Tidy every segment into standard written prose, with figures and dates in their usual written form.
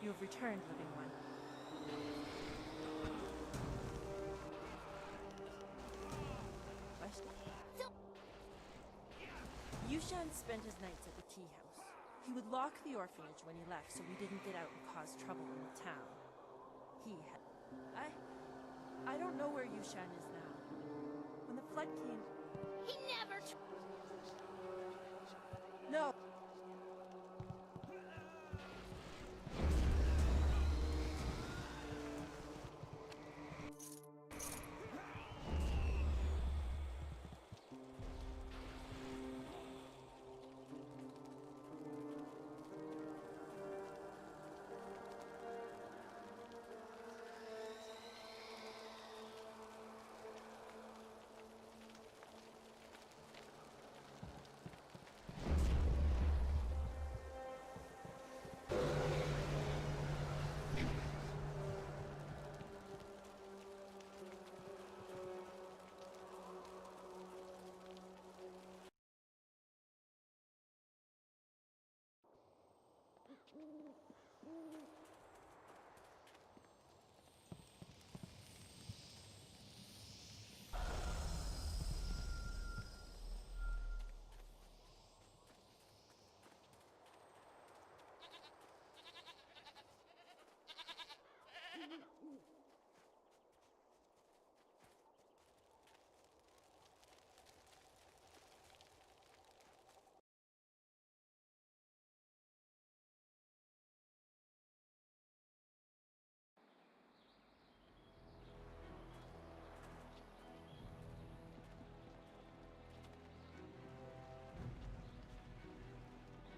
You have returned, living one. Question? Yushan spent his nights at the tea house. He would lock the orphanage when he left so we didn't get out and cause trouble in the town. He had... I don't know where Yushan is now. When the flood came... He never... No!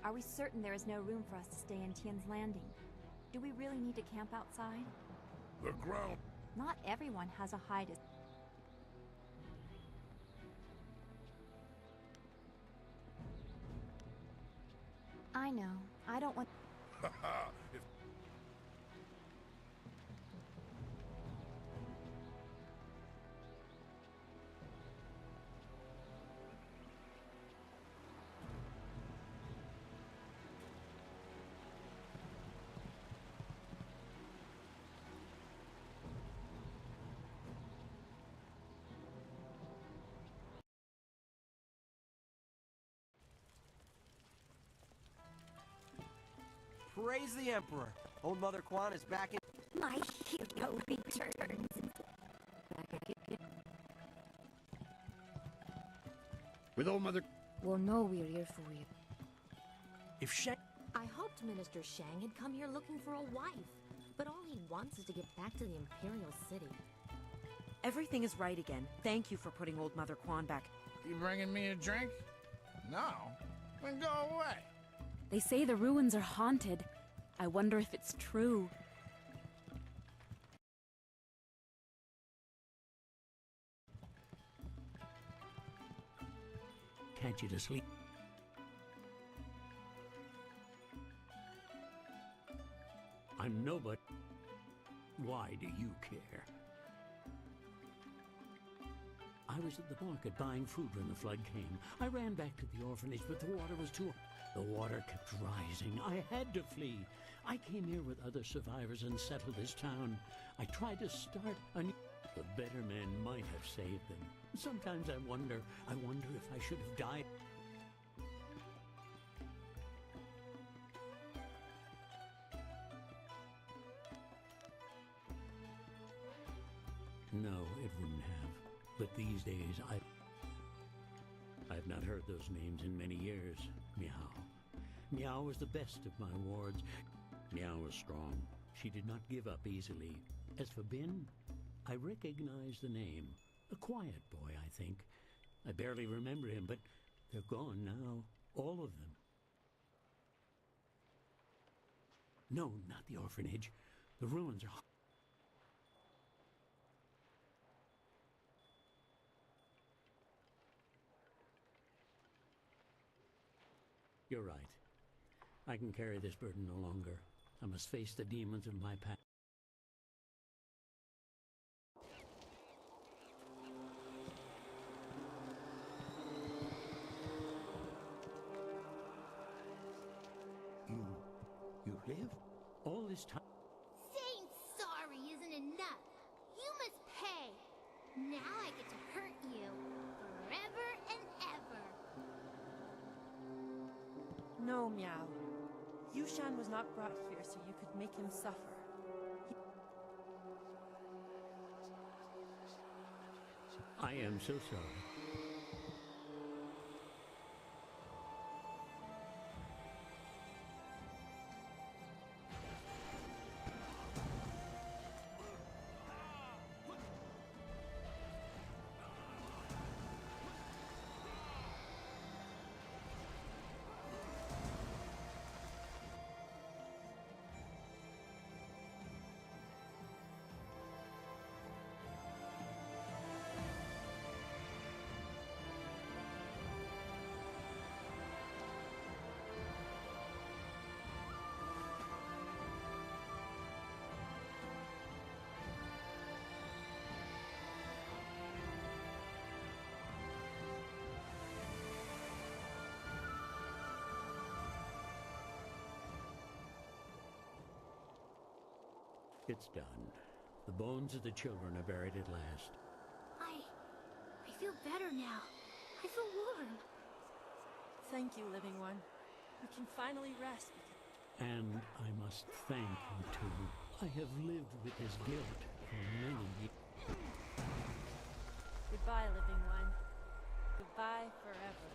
Are we certain there is no room for us to stay in Tian's Landing? Do we really need to camp outside? The ground. Not everyone has a hide. I know. I don't want... If Praise the Emperor! Old Mother Quan is back in... My hero returns. with old Mother... Well, no, we're here for you. If Shang... I hoped Minister Shang had come here looking for a wife, but all he wants is to get back to the Imperial City. Everything is right again. Thank you for putting old Mother Quan back. You bringing me a drink? No. Then go away. They say the ruins are haunted. I wonder if it's true. Can't you to sleep? I'm nobody. Why do you care? I was at the market buying food when the flood came. I ran back to the orphanage, but the water was too... The water kept rising. I had to flee. I came here with other survivors and settled this town. I tried to start a new... The better men might have saved them. Sometimes I wonder if I should have died. No, it wouldn't have. But these days, I've not heard those names in many years. Meow. Meow was the best of my wards. Meow was strong. She did not give up easily. As for Bin, I recognize the name. A quiet boy, I think. I barely remember him, but they're gone now. All of them. No, not the orphanage. The ruins are... You're right. I can carry this burden no longer. I must face the demons of my past. You live? All this time. Saying sorry isn't enough. You must pay. Now I get to hurt you forever and ever. No, Meow. Yushan was not brought here so you could make him suffer. I am so sorry. It's done. The bones of the children are buried at last. I feel better now. I feel warm. Thank you, living one. We can finally rest. And I must thank you too. I have lived with this guilt for many years. Goodbye, living one. Goodbye forever.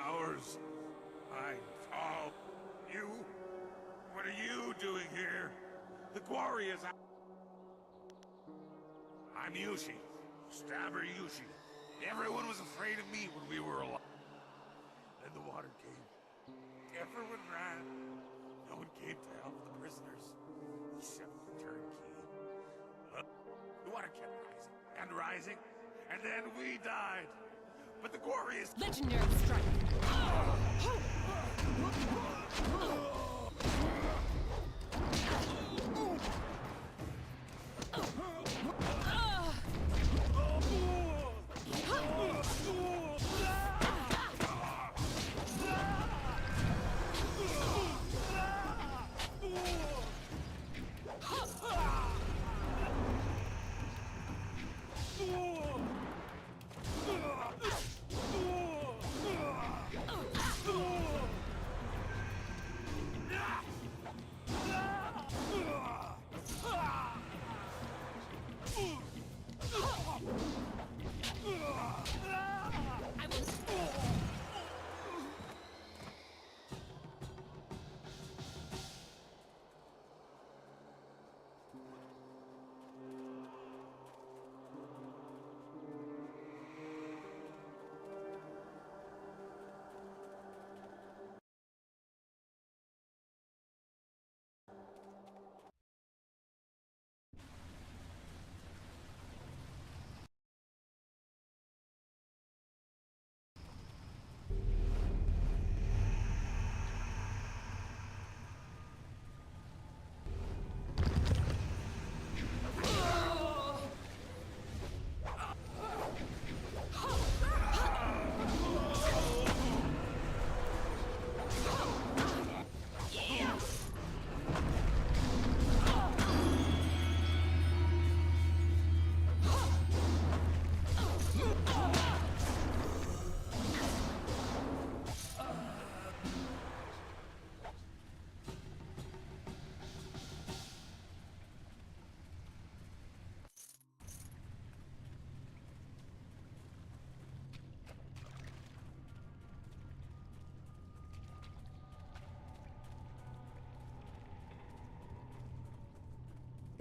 Ours. I'm tall. You? What are you doing here? The quarry is out. I'm Yushi. Stabber Yushi. Everyone was afraid of me when we were alive. Then the water came. Everyone ran. No one came to help the prisoners. Except the turnkey. But the water kept rising and rising. And then we died. But the quarry is... Legendary strike!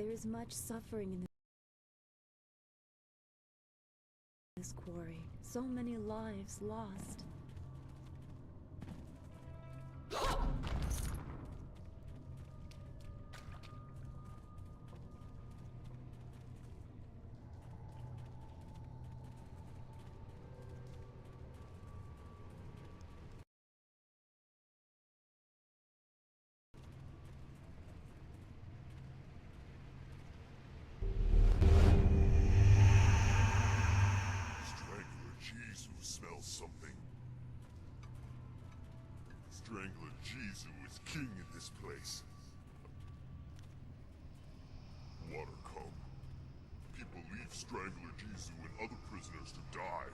There is much suffering in this quarry. So many lives lost. Strangler Jizu smells something. Strangler Jizu is king in this place. Water come. People leave Strangler Jizu and other prisoners to die.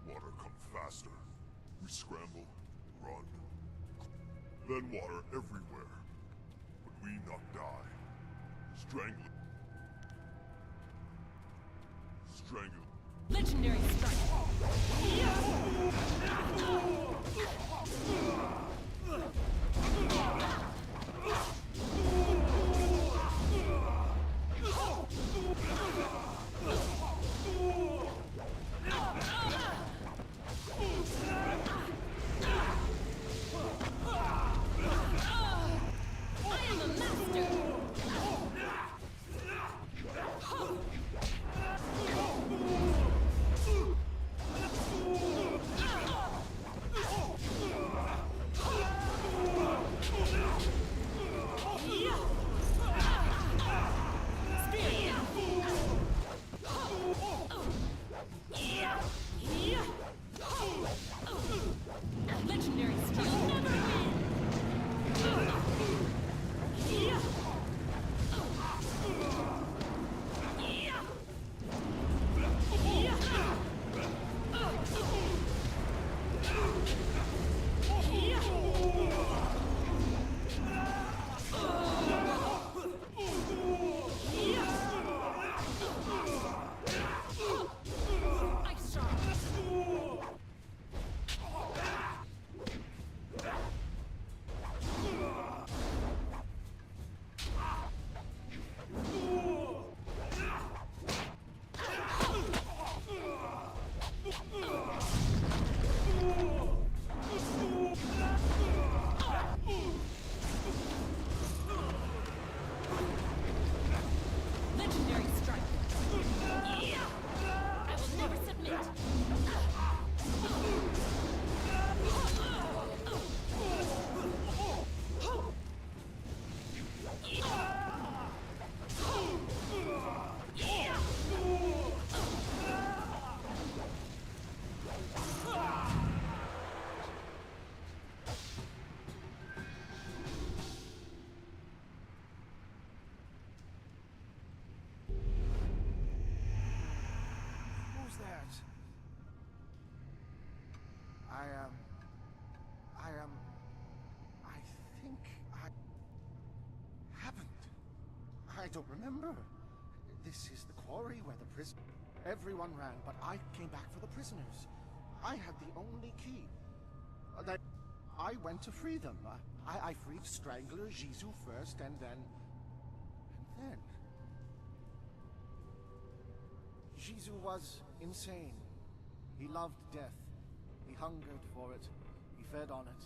Water come faster. We scramble, run. Then water everywhere. But we not die. Strangler. Legendary strike. I am a master. Legendary skill never Ice shot. Legendary strike. I will never submit. Who's that? I think I haven't. I don't remember. This is the quarry where the everyone ran, but I came back for the prisoners. I had the only key. I went to free them. I freed Strangler Jizu first, and then... Jizu was insane. He loved death. He hungered for it. He fed on it.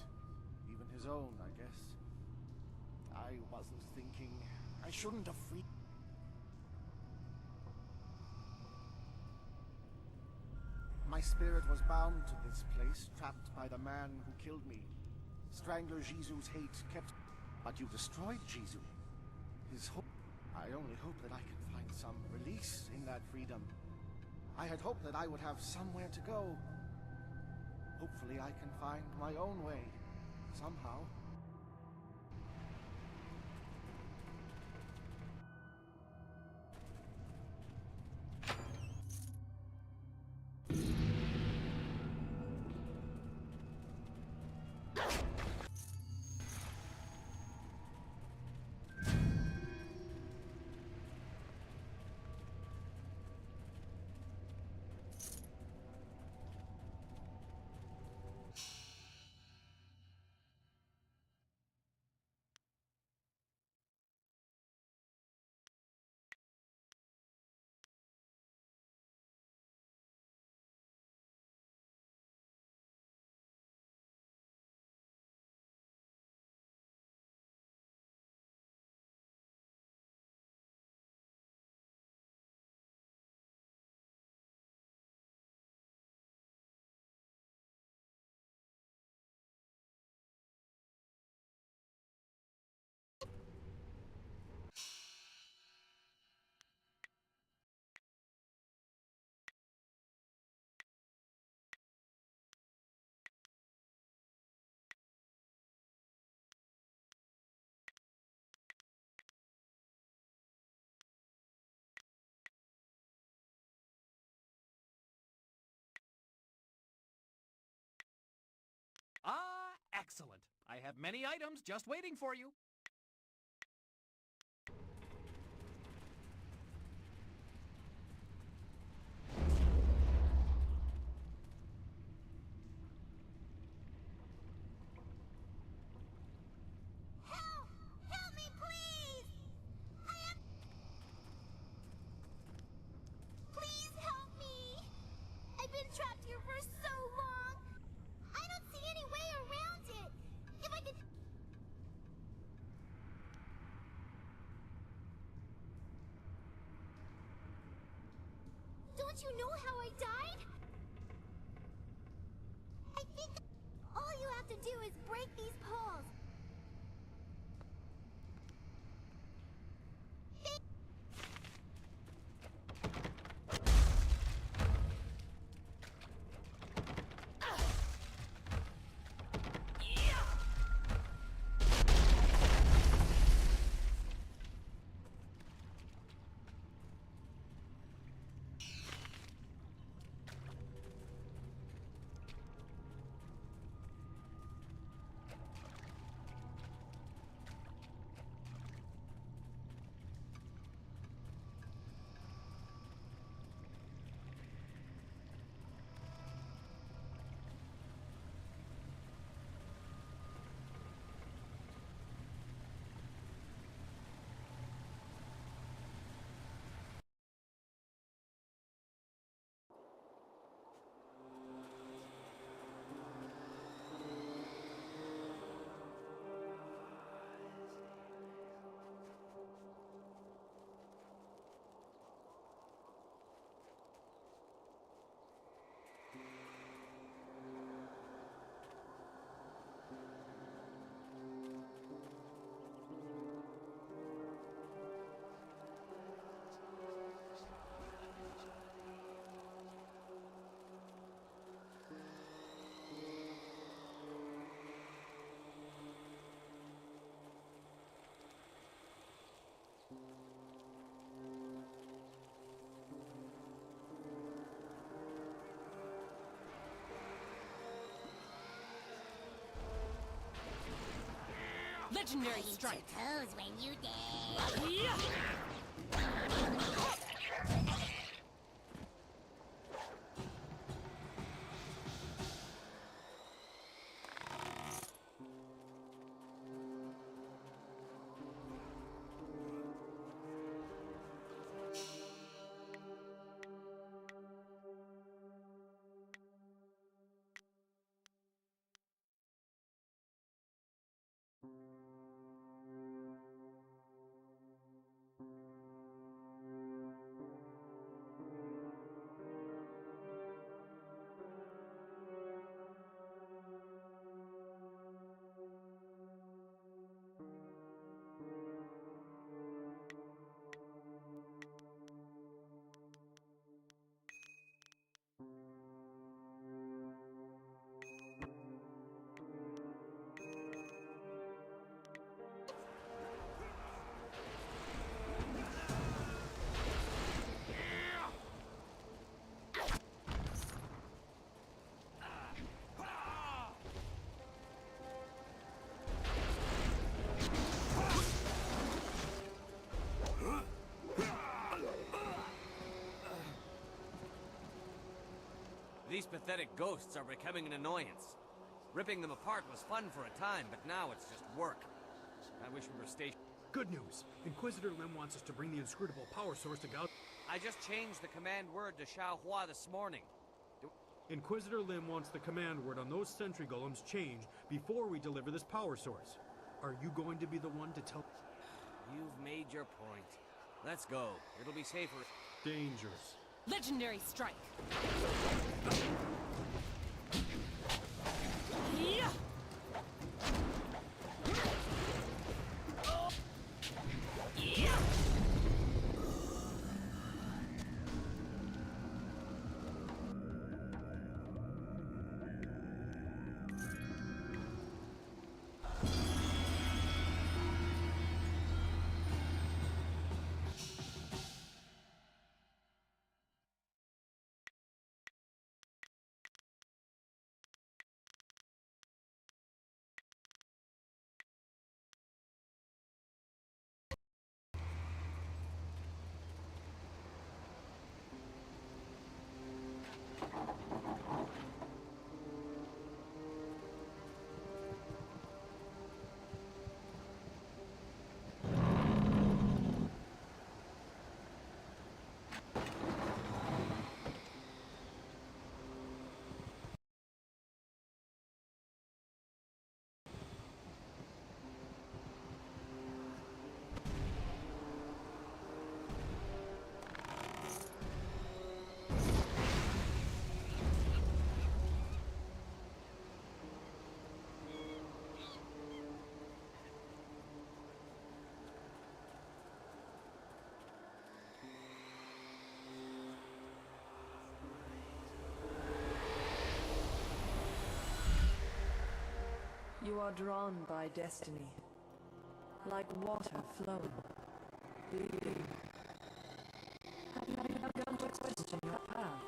Even his own, I guess. I wasn't thinking. I shouldn't have freed... My spirit was bound to this place, trapped by the man who killed me. Strangler Jizu's hate kept... But you destroyed Jizu. His hope... I only hope that I can find some release in that freedom. I had hoped that I would have somewhere to go. Hopefully I can find my own way, somehow. Excellent. I have many items just waiting for you. Help! Help me, please! Please help me! I've been trapped here for so long! I don't see any way around it! If I could... Don't you know how I died? I think all you have to do is break these poles. Legendary strike. Toes when you dance. These pathetic ghosts are becoming an annoyance. Ripping them apart was fun for a time, but now it's just work. I wish we were stationed. Good news. Inquisitor Lim wants us to bring the inscrutable power source to Gal... I just changed the command word to Xiaohua this morning. Inquisitor Lim wants the command word on those sentry golems changed before we deliver this power source. Are you going to be the one to tell... You've made your point. Let's go. It'll be safer. Dangerous. Legendary strike. You are drawn by destiny, like water flowing, bleeding. Have you begun to question your path?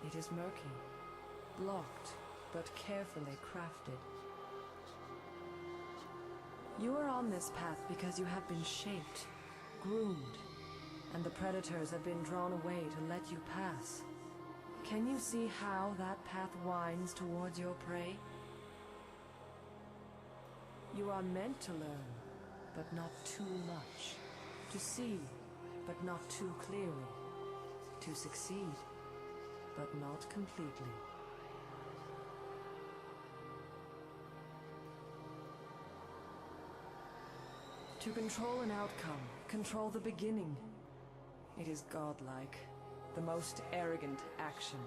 It is murky, blocked, but carefully crafted. You are on this path because you have been shaped, groomed, and the predators have been drawn away to let you pass. Can you see how that path winds towards your prey? You are meant to learn, but not too much. To see, but not too clearly. To succeed, but not completely. To control an outcome, control the beginning. It is godlike, the most arrogant action.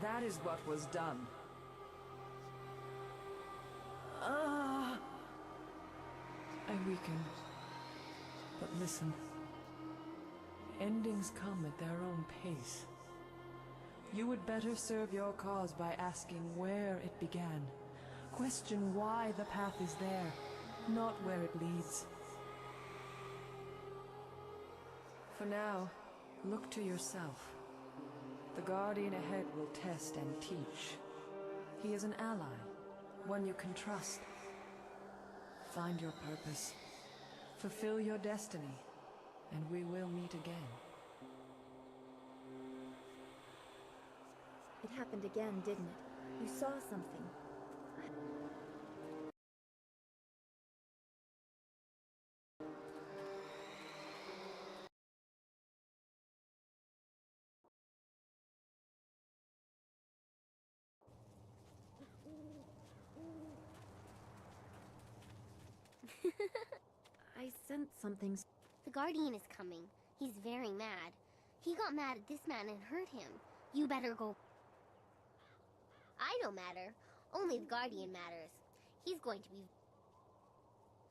That is what was done. I weaken. But listen. Endings come at their own pace. You would better serve your cause by asking where it began. Question why the path is there, not where it leads. For now, look to yourself. The Guardian ahead will test and teach. He is an ally, one you can trust. Find your purpose, fulfill your destiny, and we will meet again. It happened again, didn't it? You saw something. I sensed something. The Guardian is coming. He's very mad. He got mad at this man and hurt him. You better go. I don't matter. Only the Guardian matters. He's going to be...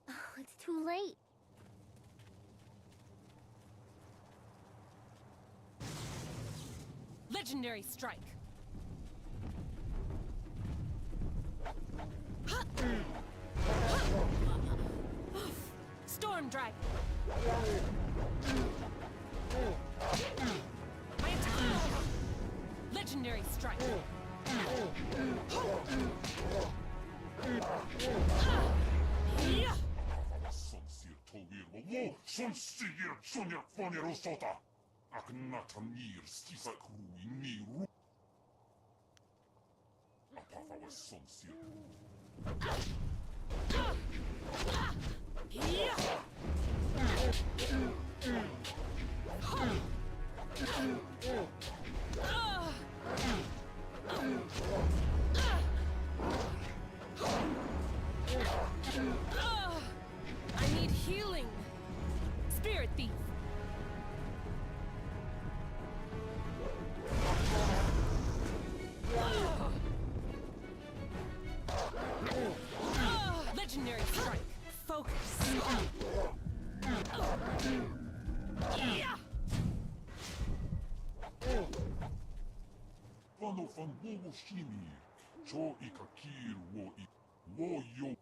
Oh, it's too late. Legendary strike. Storm Dragon. My attack. Legendary strike. I need healing. Spirit Thief. Legendary strike. Focus. Vano fan bobo shimi, cho ikakir wo yo.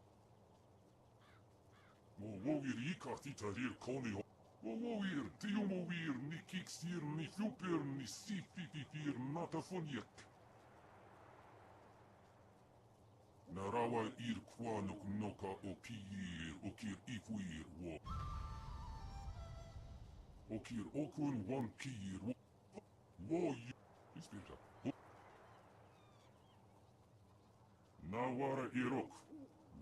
Wo wir ikatitarir koni ho. Wo wir tiomovir ni kiksir ni super ni sififitir natafoniek. Narawa ir kwanok noka okir ifuir wo. Okir okun wan kir wo yo. Nawara irok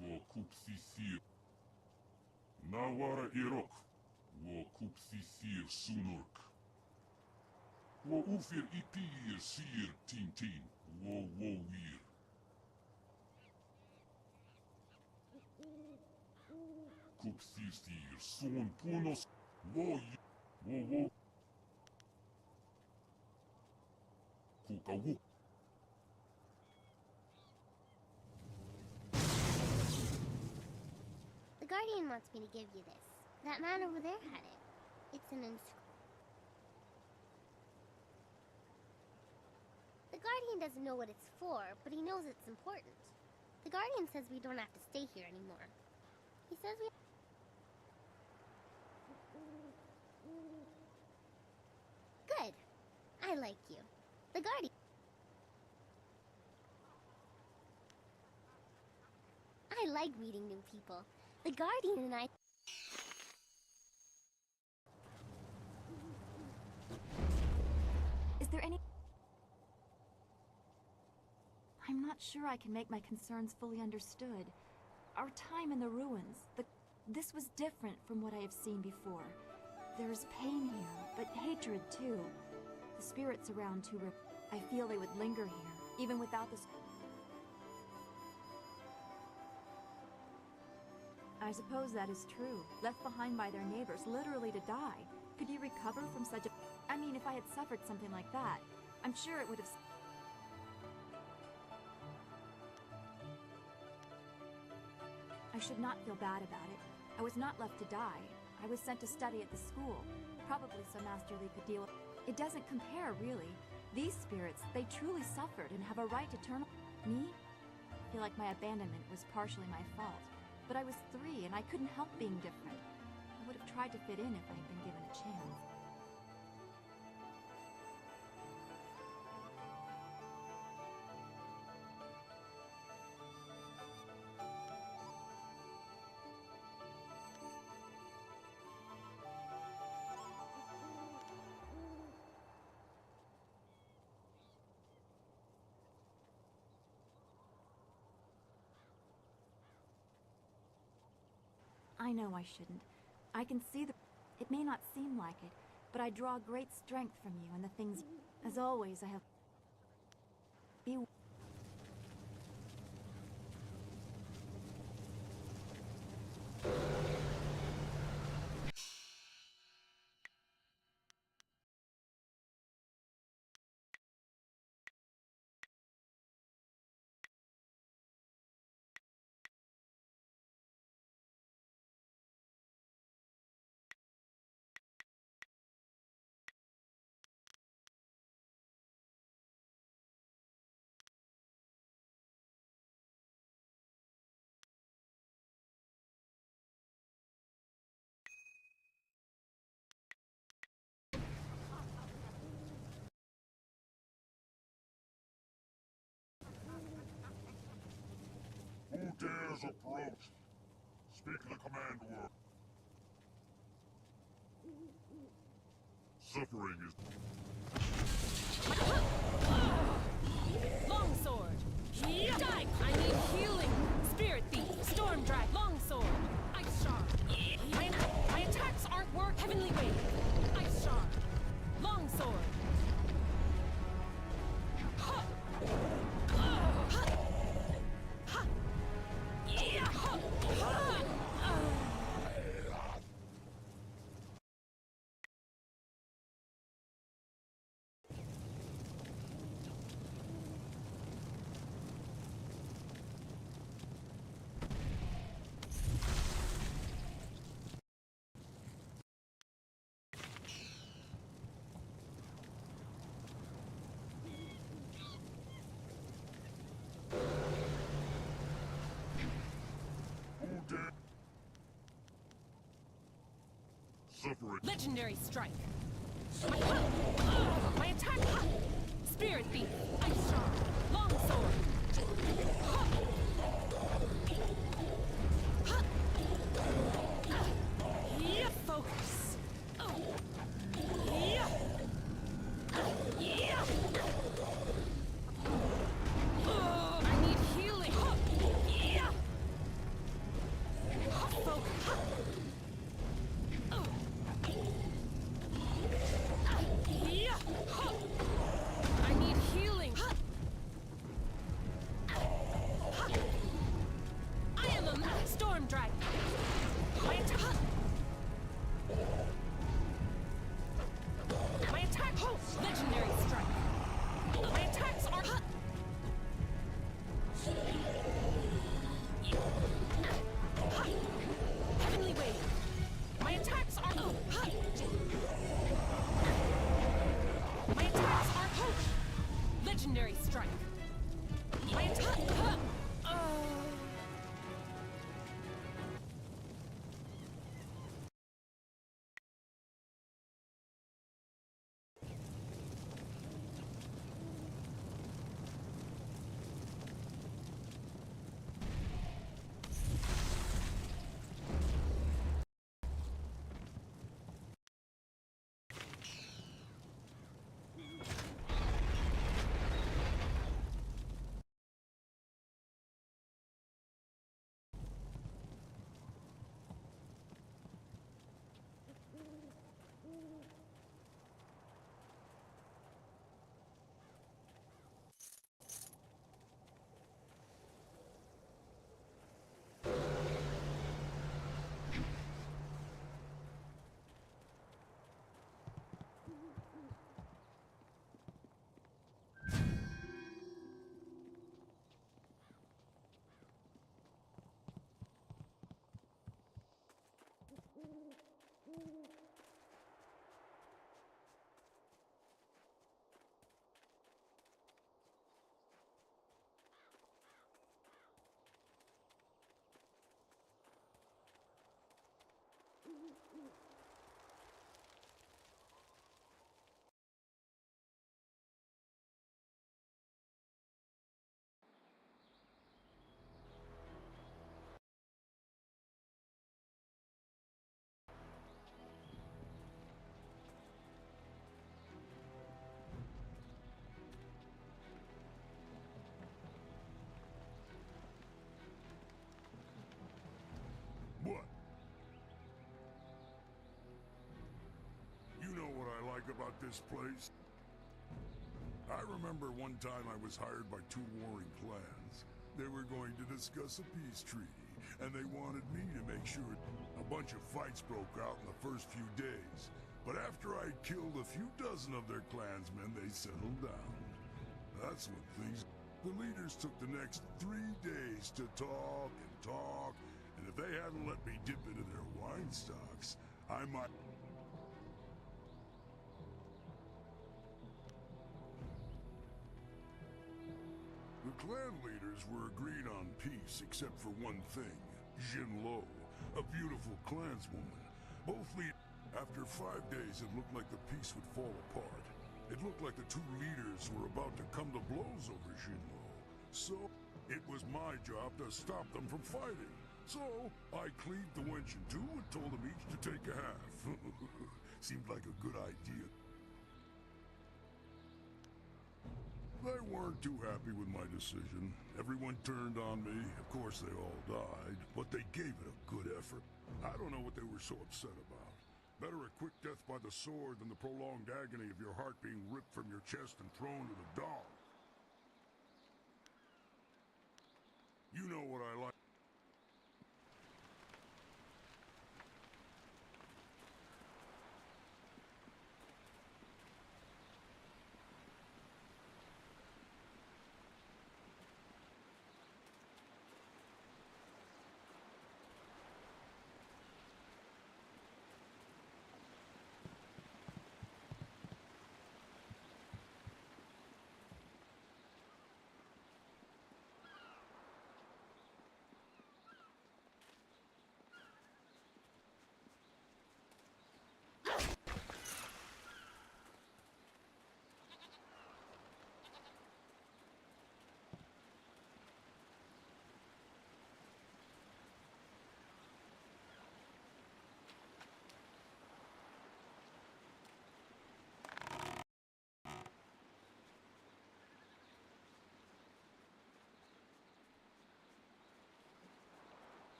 wo kupsisir. Nawara irok wo kupsisir sunurk. Wo ufir itir sir tintin wo wir. Kupsisir son punos wo Kukawu. The Guardian wants me to give you this. That man over there had it. It's an The Guardian doesn't know what it's for, but he knows it's important. The Guardian says we don't have to stay here anymore. He says we... Good. I like you. The Guardian... I like meeting new people. The Guardian and I... Is there any... I'm not sure I can make my concerns fully understood. Our time in the ruins, this was different from what I have seen before. There is pain here, but hatred too. The spirits around too I feel they would linger here, even without this... I suppose that is true. Left behind by their neighbors, literally to die. Could you recover from such a... I mean, if I had suffered something like that, I'm sure it would have... I should not feel bad about it. I was not left to die. I was sent to study at the school. Probably so Master Li could deal with... It doesn't compare, really. These spirits, they truly suffered and have a right to turn... Me? I feel like my abandonment was partially my fault. But I was 3 and I couldn't help being different. I would have tried to fit in if I had been given a chance. I know I shouldn't. I can see the... It may not seem like it, but I draw great strength from you and the things... As always, I have... Be... Who dares approach? Speak the command word. Suffering is... Longsword! Die! I need healing! Spirit Thief! Storm Drag! Longsword! Ice Shard! My attacks aren't work! Heavenly Wave! Ice Shard! Longsword! Suffering. Legendary Strike! My attack! Spirit Thief! Ice Shard! Longsword! Yeah, focus! Yeah! Yeah! I need healing! Yeah! Focus! I need healing! this place? I remember one time I was hired by two warring clans. They were going to discuss a peace treaty, and they wanted me to make sure a bunch of fights broke out in the first few days. But after I'd killed a few dozen of their clansmen, they settled down. That's when things... The leaders took the next 3 days to talk and talk, and if they hadn't let me dip into their wine stocks, I might... The clan leaders were agreed on peace except for one thing. Jinlo, a beautiful clanswoman. Both lead... After 5 days, it looked like the peace would fall apart. It looked like the two leaders were about to come to blows over Jinlo. So, it was my job to stop them from fighting. So, I cleaved the wench in two and told them each to take a half. Seemed like a good idea. They weren't too happy with my decision. Everyone turned on me. Of course, they all died, but they gave it a good effort. I don't know what they were so upset about. Better a quick death by the sword than the prolonged agony of your heart being ripped from your chest and thrown to the dogs. You know what I like.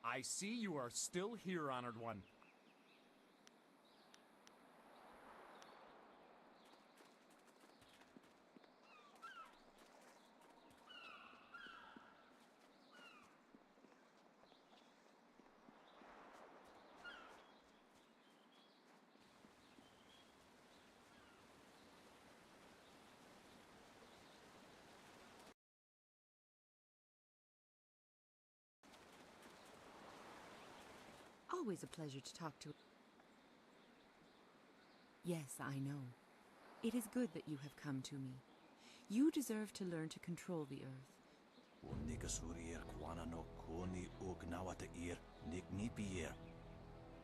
I see you are still here, Honored One. Always a pleasure to talk to. Yes, I know. It is good that you have come to me. You deserve to learn to control the earth.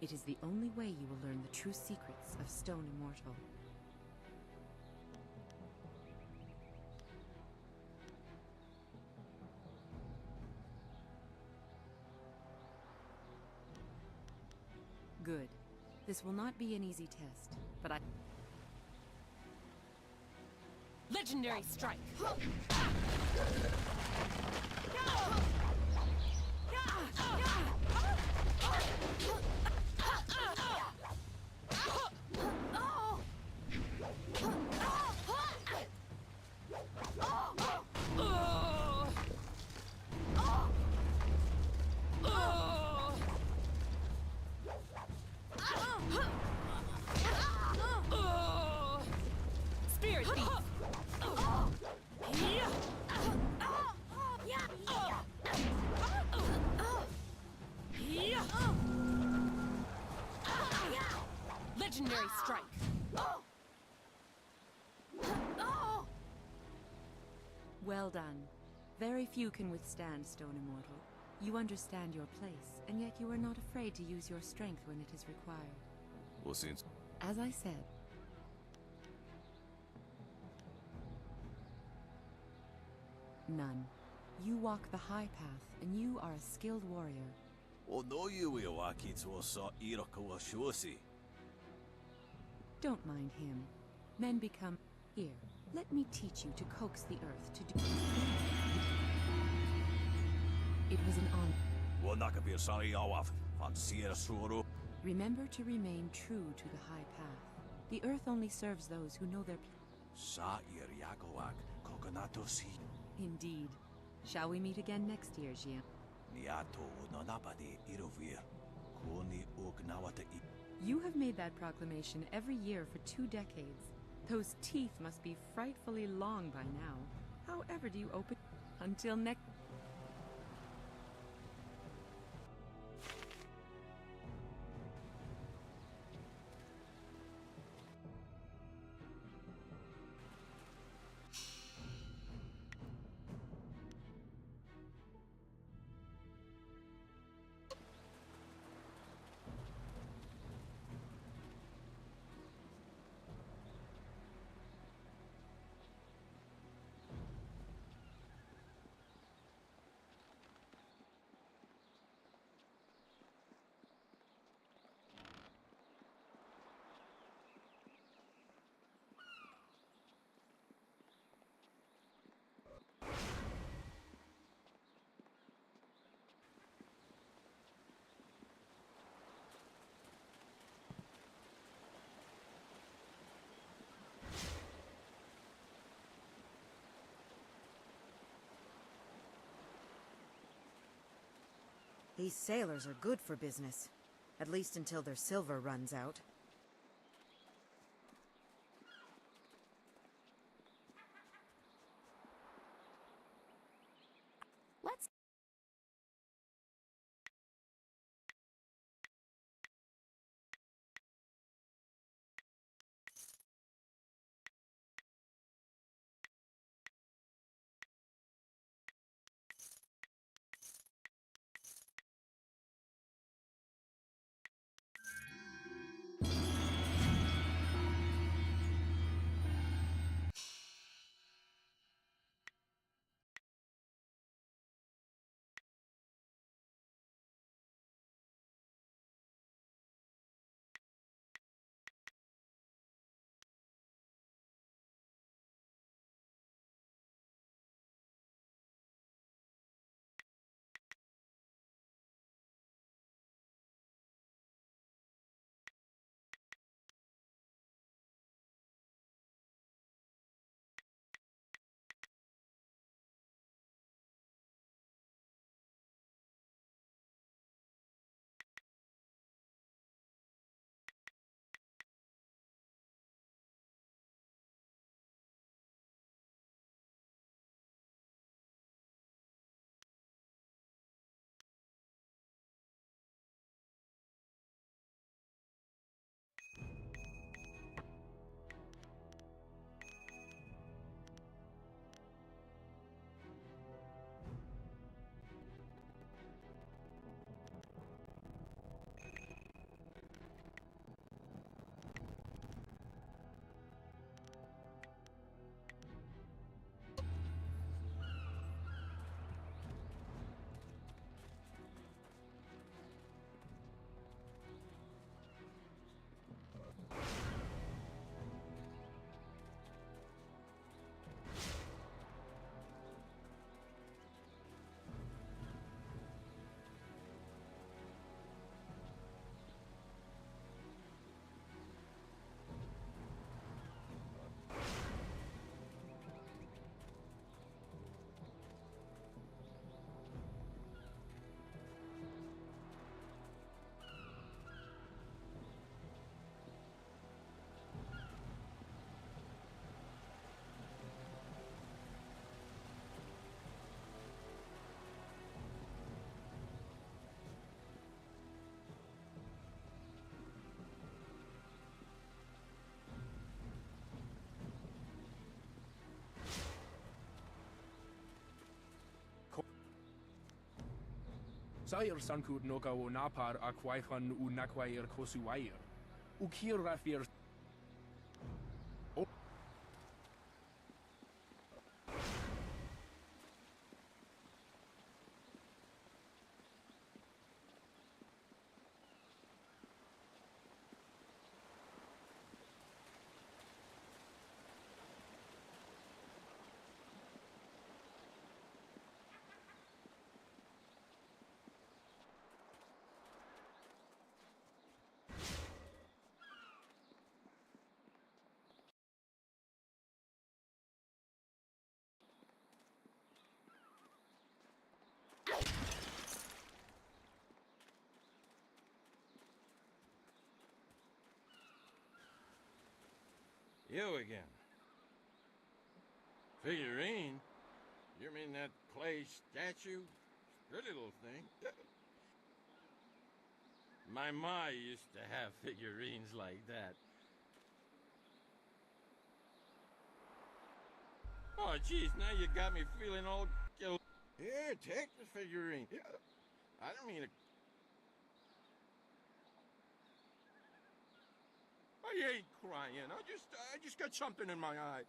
It is the only way you will learn the true secrets of Stone Immortal. Good. This will not be an easy test, but I... Legendary strike! Spirit thief! Legendary strike! Well done. Very few can withstand Stone Immortal. You understand your place, and yet you are not afraid to use your strength when it is required. Well, since... As I said, none. You walk the high path, and you are a skilled warrior. Don't mind him. Men become... Here, let me teach you to coax the earth to do... It was an honor. Remember to remain true to the high path. The earth only serves those who know their place. Indeed. Shall we meet again next year, Jian? You have made that proclamation every year for 2 decades. Those teeth must be frightfully long by now. However do you open... Until next... These sailors are good for business. At least until their silver runs out. Let's... Sair sankud noka o napar akwaifan u nakwair kosuwair. Ukir rafir. You again. Figurine? You mean that clay statue? Pretty little thing. My ma used to have figurines like that. Oh, jeez, now you got me feeling all guilty. Here, take the figurine. Yeah. I don't mean to... I ain't crying. I just got something in my eye.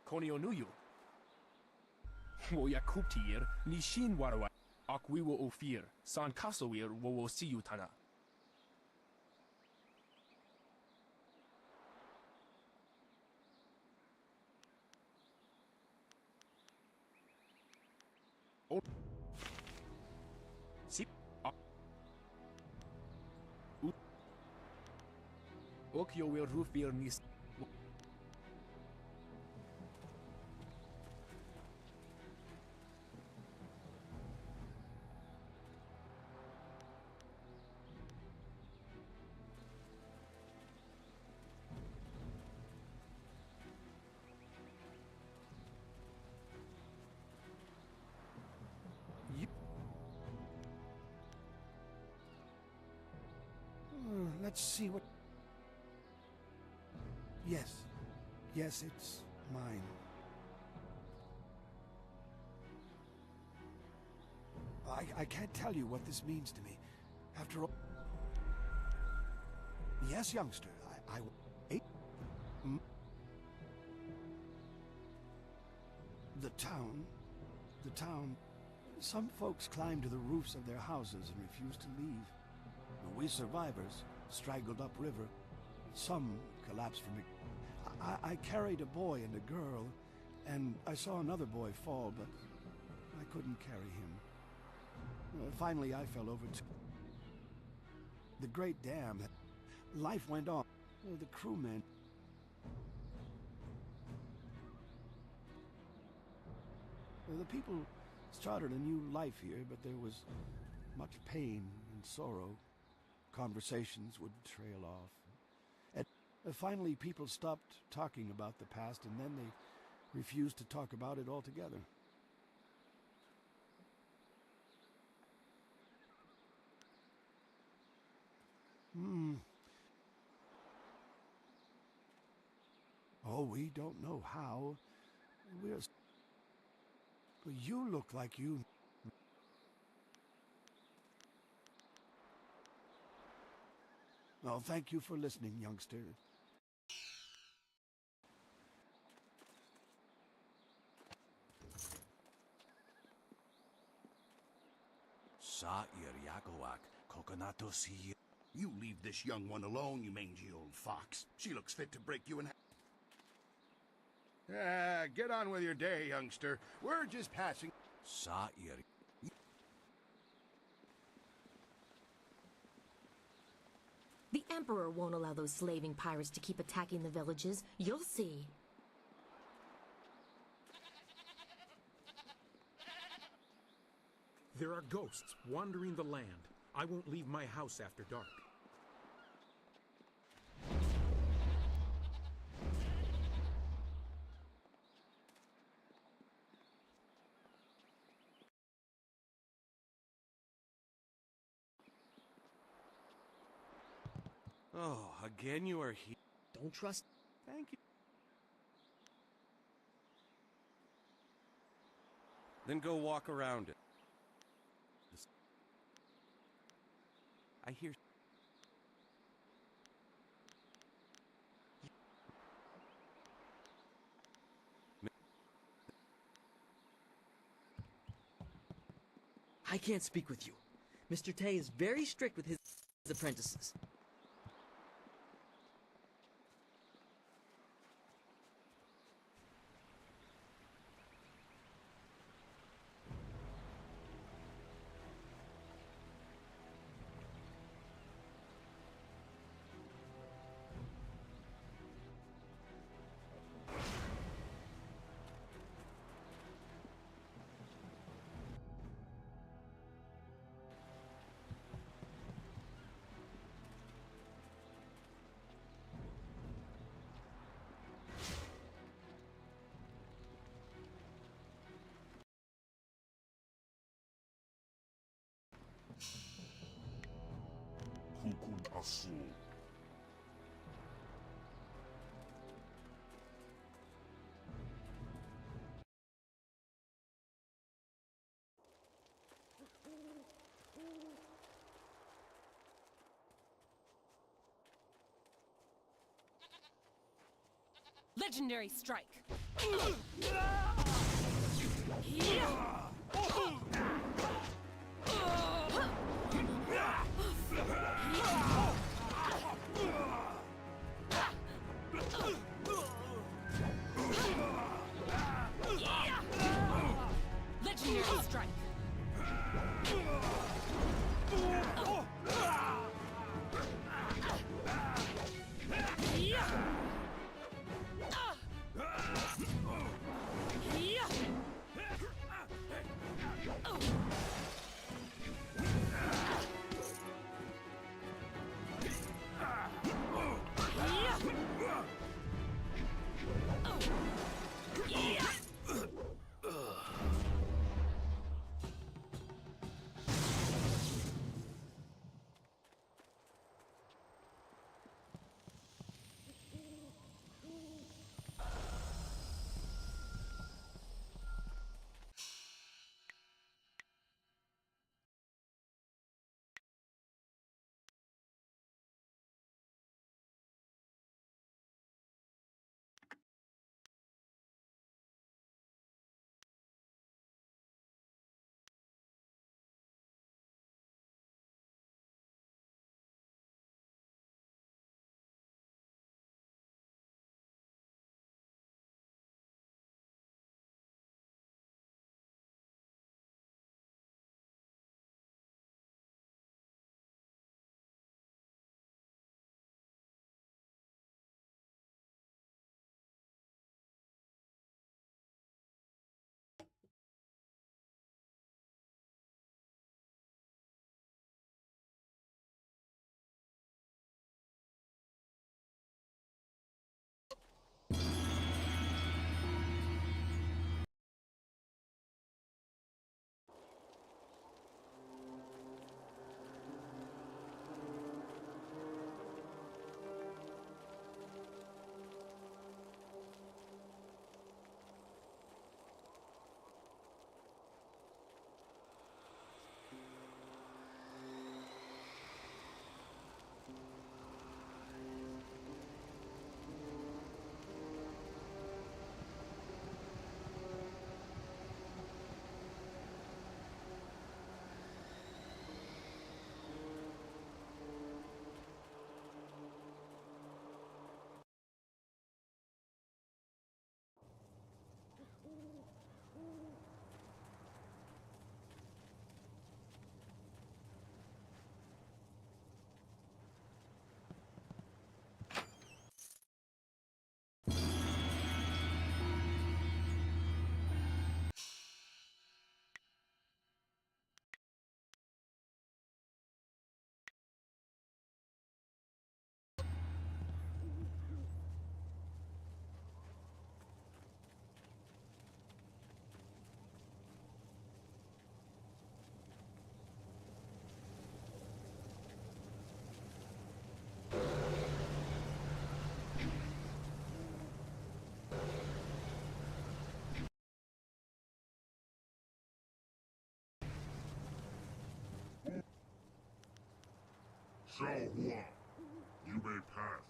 Konionuyu. Wo yakuptir, nishin warwa. Akwiwo ofir, san kasowir wo siyu tana. Si. Okyo will rufir nis. Let's see what... Yes. Yes, it's mine. I can't tell you what this means to me. After all... Yes, youngster, I... The town... Some folks climbed to the roofs of their houses and refused to leave. We survivors straggled upriver. Some collapsed from it. I carried a boy and a girl, and I saw another boy fall, but I couldn't carry him. Finally, I fell over too. The great dam. Life went on. The crewmen... The people started a new life here, but there was much pain and sorrow. Conversations would trail off. Finally, people stopped talking about the past, and then they refused to talk about it altogether. Oh, we don't know how. You look like you... Oh, thank you for listening, youngster. You leave this young one alone, you mangy old fox. She looks fit to break you in half. Get on with your day, youngster. We're just passing. The Emperor won't allow those slaving pirates to keep attacking the villages. You'll see. There are ghosts wandering the land. I won't leave my house after dark. Oh, again you are here. Don't trust... Thank you. Then go walk around it. I hear... I can't speak with you. Mr. Tay is very strict with his apprentices. Kukun Asul. Legendary strike. Legendary strike. Shao Hua, you may pass.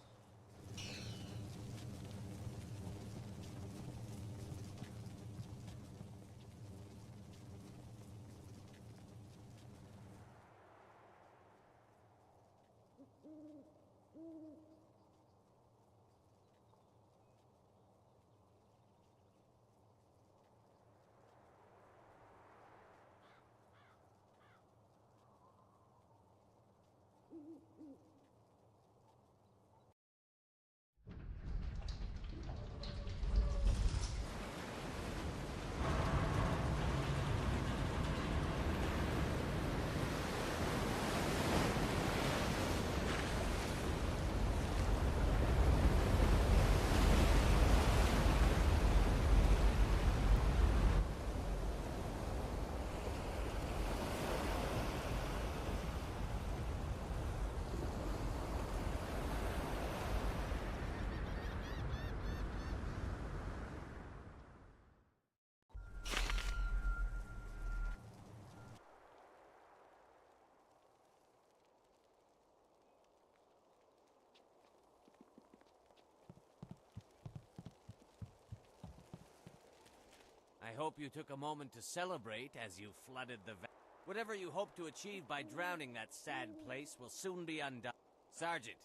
I hope you took a moment to celebrate as you flooded the valley. Whatever you hope to achieve by drowning that sad place will soon be undone. Sergeant.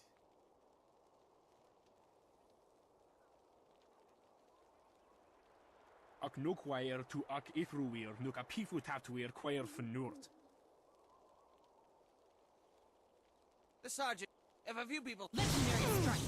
Ac nukwair to ac ithruir nuk a pifu tatwir quair fnurt. The sergeant. If a few people... Legendary strike!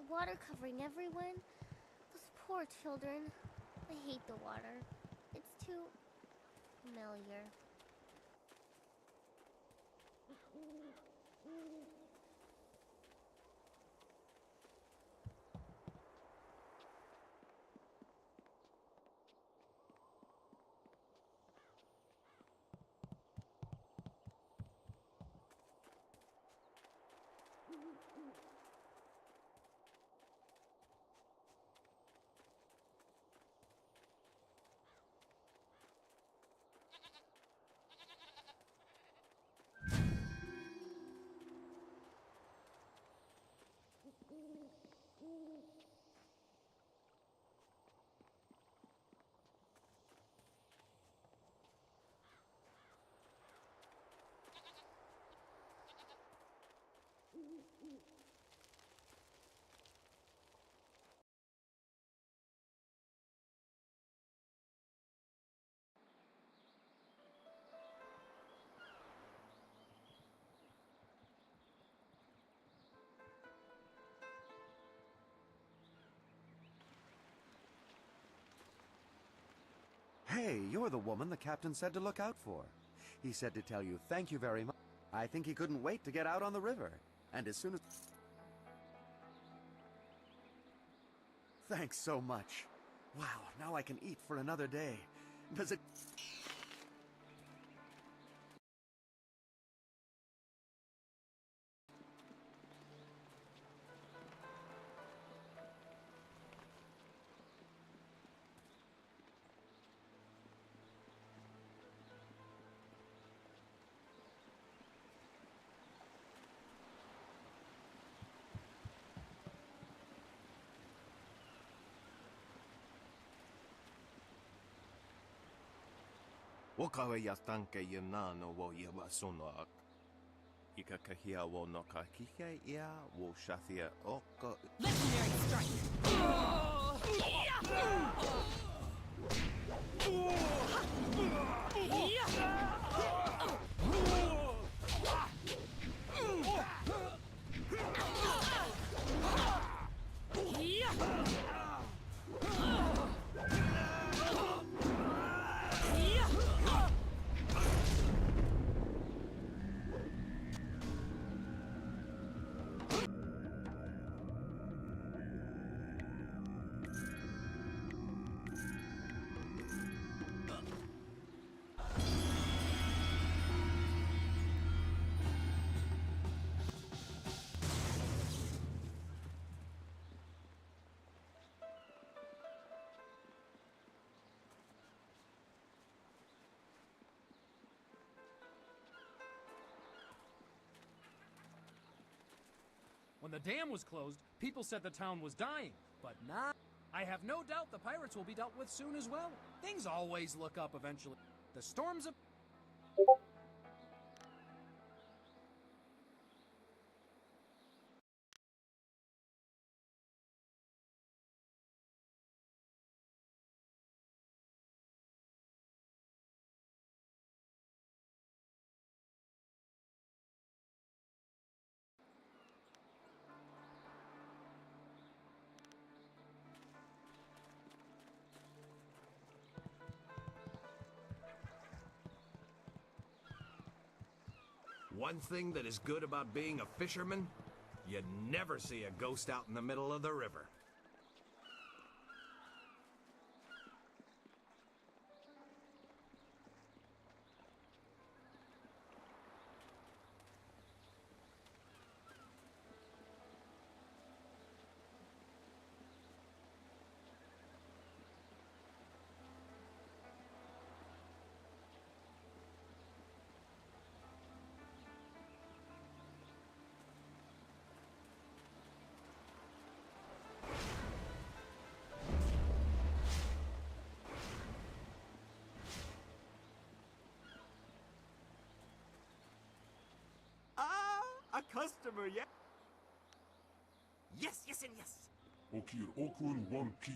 Water covering everyone. Those poor children. I hate the water. It's too familiar. Hey, you're the woman the captain said to look out for. He said to tell you thank you very much. I think he couldn't wait to get out on the river. And as soon as... Thanks so much. Wow, now I can eat for another day. Does it... Wakawe ya tanke ya nano wo ya wasonoak. Ika kahia wo no ka kike ya wo shathia oka. Legendary strike! When the dam was closed, people said the town was dying, but now I have no doubt the pirates will be dealt with soon as well. Things always look up eventually. The storms of... One thing that is good about being a fisherman, you never see a ghost out in the middle of the river. A customer, yeah? Yes, yes, and yes. Okir okun one ki.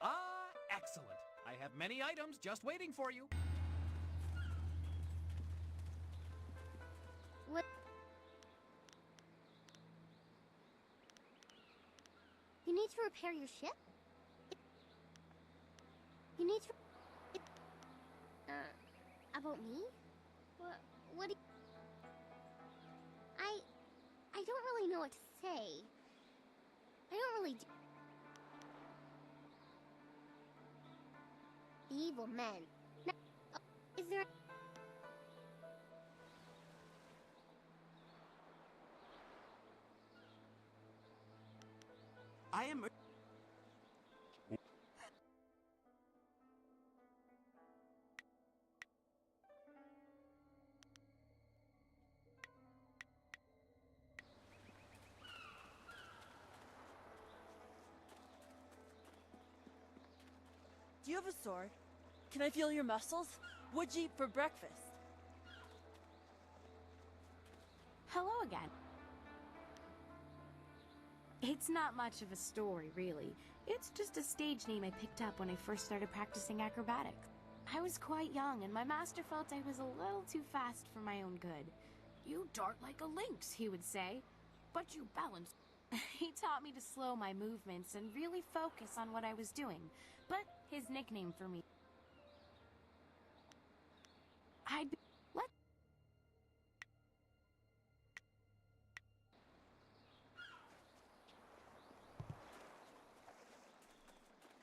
Ah, excellent. I have many items just waiting for you. What? You need to repair your ship? You need to... About me? What do you... I don't really know what to say. really do. The evil men. Now, is there... I am... Do you have a sword? Can I feel your muscles? What'd you eat for breakfast? Hello again. It's not much of a story, really. It's just a stage name I picked up when I first started practicing acrobatics. I was quite young, and my master felt I was a little too fast for my own good. "You dart like a lynx," he would say, "but you balance." He taught me to slow my movements and really focus on what I was doing, but his nickname for me... Let...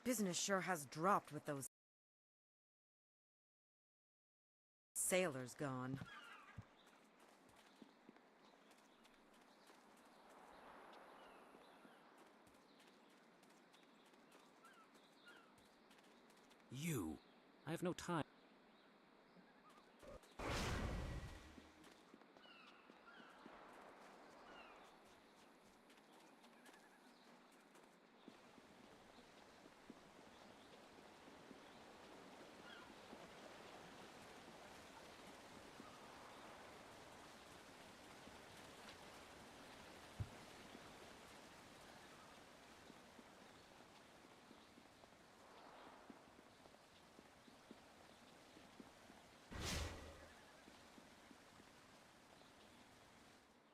Business sure has dropped with those sailors gone. You. I have no time.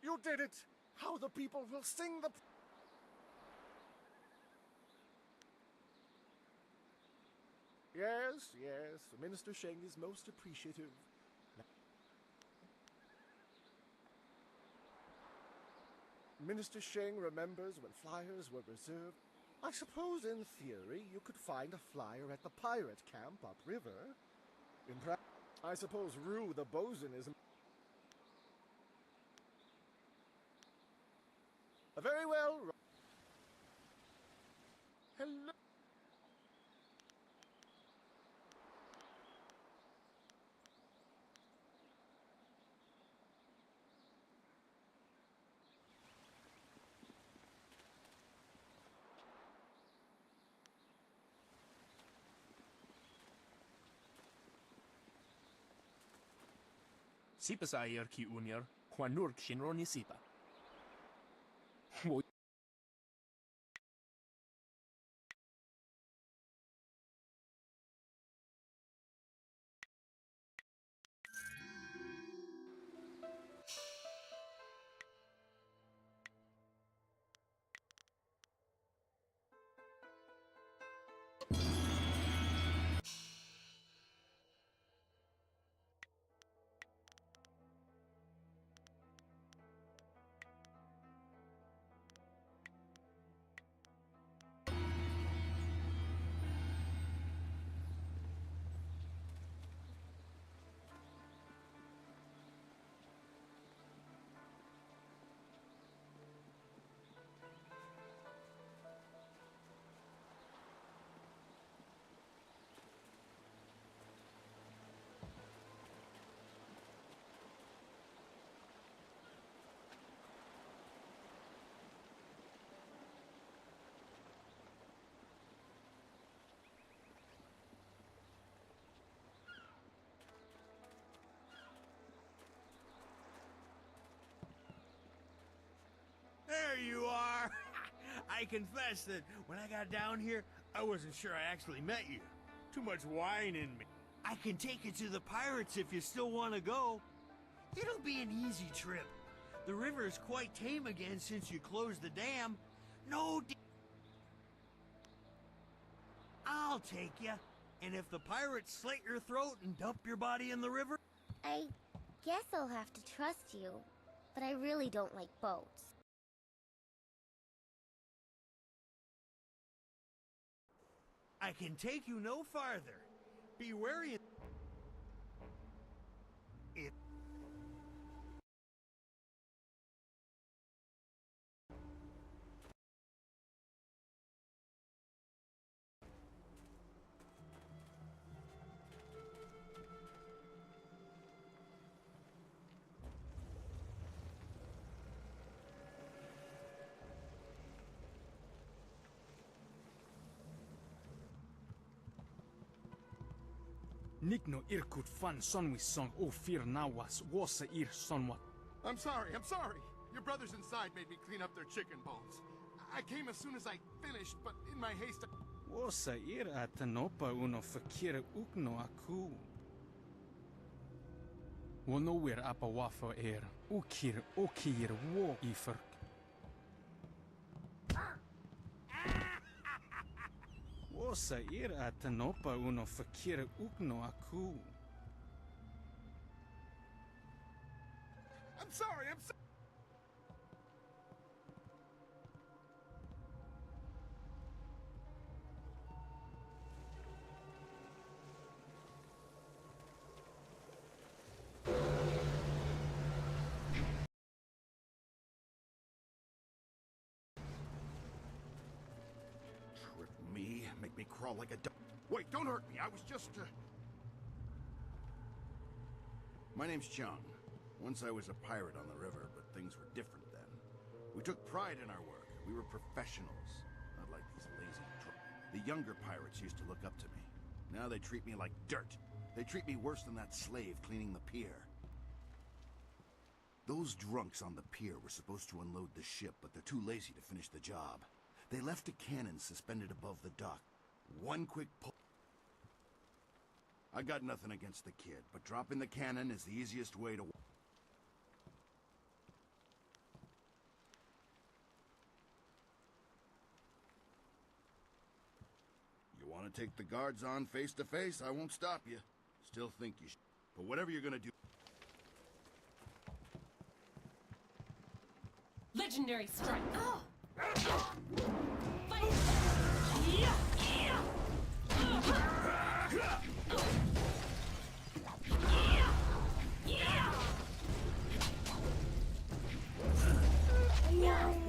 You did it! How the people will sing the... Yes, yes, Minister Sheng is most appreciative. Minister Sheng remembers when flyers were reserved. I suppose in theory you could find a flyer at the pirate camp upriver. In practice, I suppose Rue the bosun is... Very well. Hello. Sipa sa ayer ki unyer, kwanur kshinro ni sipa. There you are! I confess that when I got down here, I wasn't sure I actually met you. Too much wine in me. I can take you to the pirates if you still want to go. It'll be an easy trip. The river is quite tame again since you closed the dam. No I'll take you. And if the pirates slit your throat and dump your body in the river... I guess I'll have to trust you, but I really don't like boats. I can take you no farther. Be wary of it. Nikno irkut fan sonwi song o fir nawas wasa ir sonwat. I'm sorry. Your brothers inside made me clean up their chicken bones. I came as soon as I finished, but in my haste... Wasa ir atanopa uno fakira ukno aku. Wono wir apa wafa er. Ukir wo ifer. Wasa ir atanopa uno fakira ukno aku. I'm sorry. Trip me, make me crawl like a dog. Wait, don't hurt me. I was just, My name's Chung. Once I was a pirate on the river, but things were different then. We took pride in our work. We were professionals, not like these lazy The younger pirates used to look up to me. Now they treat me like dirt. They treat me worse than that slave cleaning the pier. Those drunks on the pier were supposed to unload the ship, but they're too lazy to finish the job. They left a cannon suspended above the dock. One quick pull. I got nothing against the kid, but dropping the cannon is the easiest way to... You want to take the guards on face to face? I won't stop you. Still think you should. But whatever you're gonna do... Legendary strike. Oh.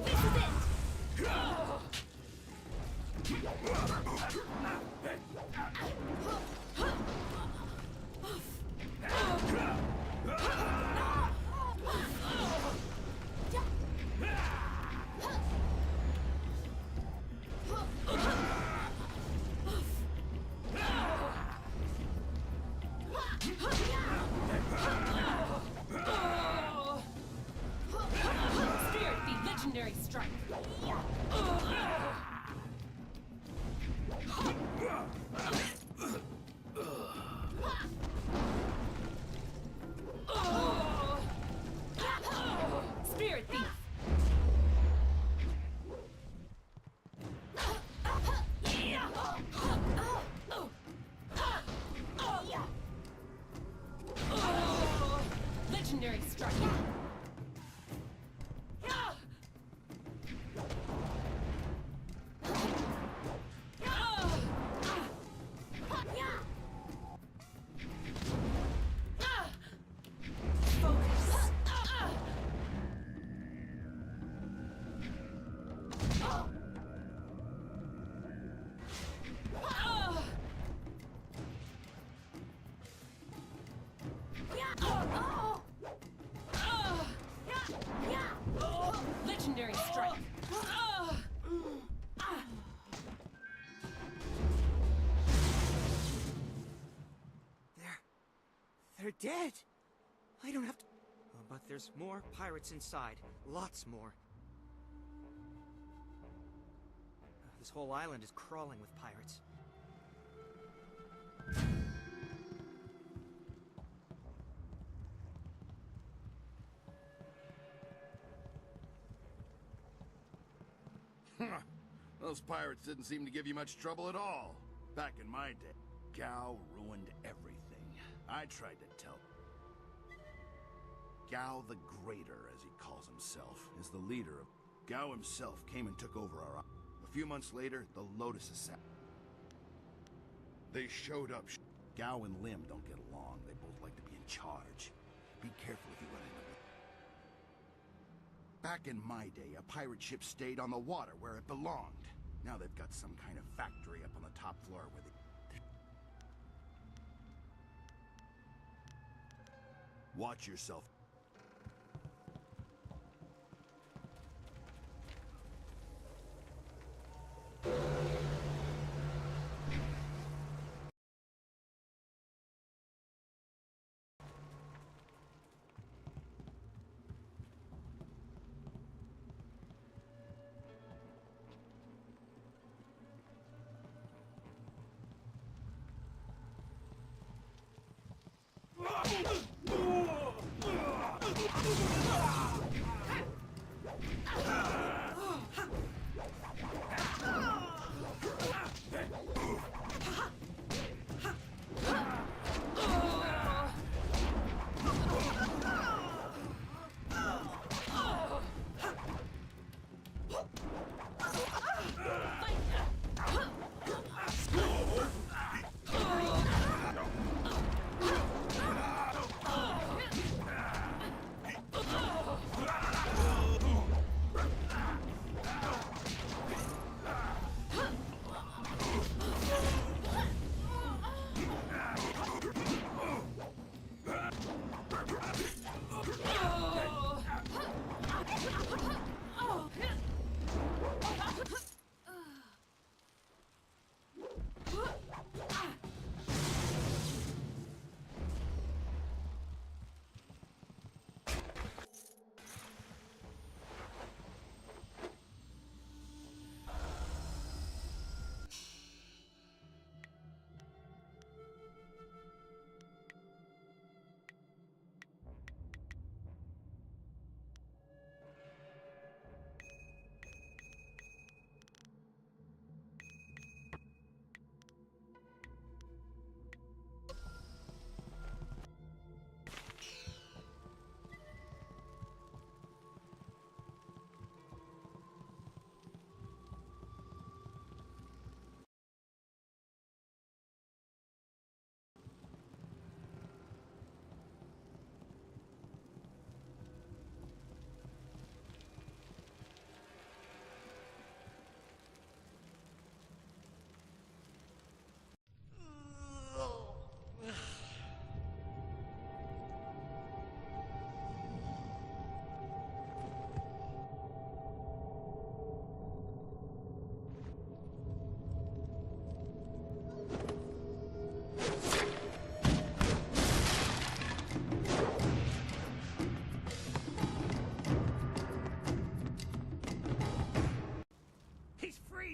This is it. Spirit be legendary strike. Spirit thief. Legendary strike. Legendary strike. They're dead. I don't have to... Oh, but there's more pirates inside. Lots more. This whole island is crawling with pirates. Those pirates didn't seem to give you much trouble at all. Back in my day, Gao ruined everything. I tried to tell. Gao the Greater, as he calls himself, is the leader of... Gao himself came and took over our... A few months later, the Lotus Assassin. They showed up. Gao and Lim don't get along. They both like to be in charge. Be careful if you run into them. Back in my day, a pirate ship stayed on the water where it belonged. Now they've got some kind of factory up on the top floor where they... Watch yourself.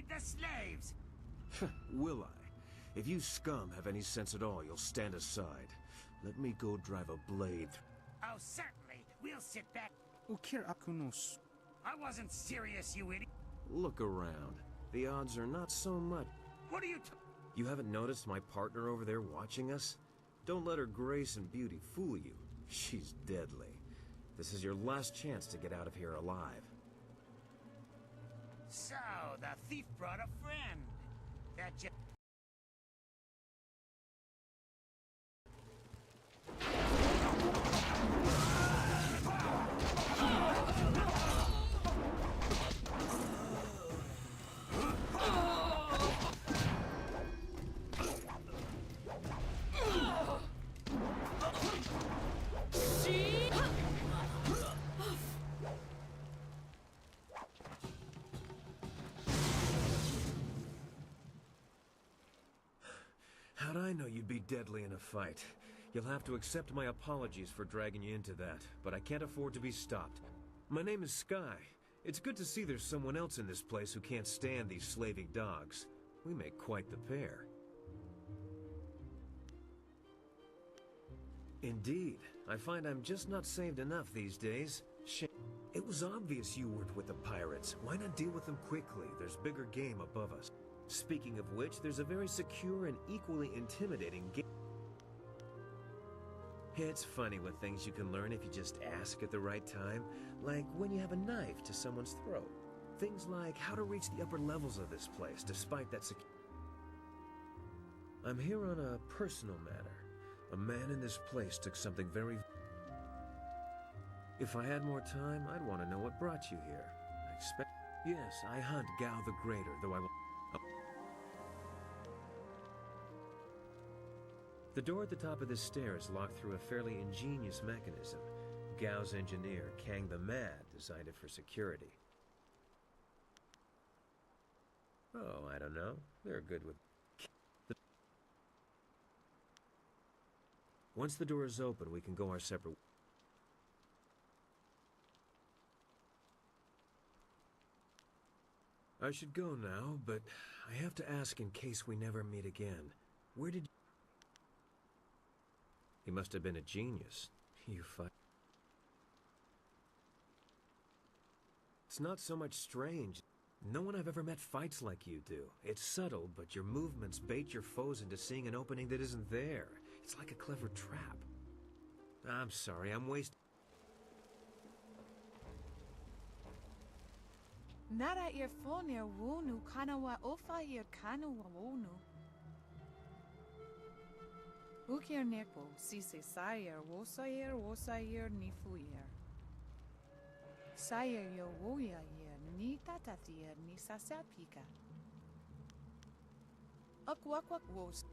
The slaves! Will I? If you scum have any sense at all, you'll stand aside. Let me go drive a blade. Oh, certainly. We'll sit back. I wasn't serious, you idiot. Look around. The odds are not so much. What are you You haven't noticed my partner over there watching us? Don't let her grace and beauty fool you. She's deadly. This is your last chance to get out of here alive. So, the thief brought a friend. That just... How'd I know you'd be deadly in a fight? You'll have to accept my apologies for dragging you into that, but I can't afford to be stopped. My name is Sky. It's good to see there's someone else in this place who can't stand these slaving dogs. We make quite the pair. Indeed. I find I'm just not saved enough these days. It was obvious you weren't with the pirates. Why not deal with them quickly? There's bigger game above us. Speaking of which, there's a very secure and equally intimidating game. It's funny what things you can learn if you just ask at the right time. Like when you have a knife to someone's throat. Things like how to reach the upper levels of this place despite that I'm here on a personal matter. A man in this place took something very... If I had more time, I'd want to know what brought you here. I expect... Yes, I hunt Gao the Greater, though I will... Oh. The door at the top of this stair is locked through a fairly ingenious mechanism. Gao's engineer, Kang the Mad, designed it for security. Oh, I don't know. They're good with... Once the door is open, we can go our separate... I should go now, but I have to ask in case we never meet again. Where did... He must have been a genius. You fight... It's not so much strange. No one I've ever met fights like you do. It's subtle, but your movements bait your foes into seeing an opening that isn't there. It's like a clever trap. I'm sorry, I'm wasting... Nara irfonia wonu kanawa ofa ir kanawa wonu. Ukir nepo sise sayer wosayer nifuyer. Sayer yo woya yer ni tatatir ni sasapika. Akwakwak wos.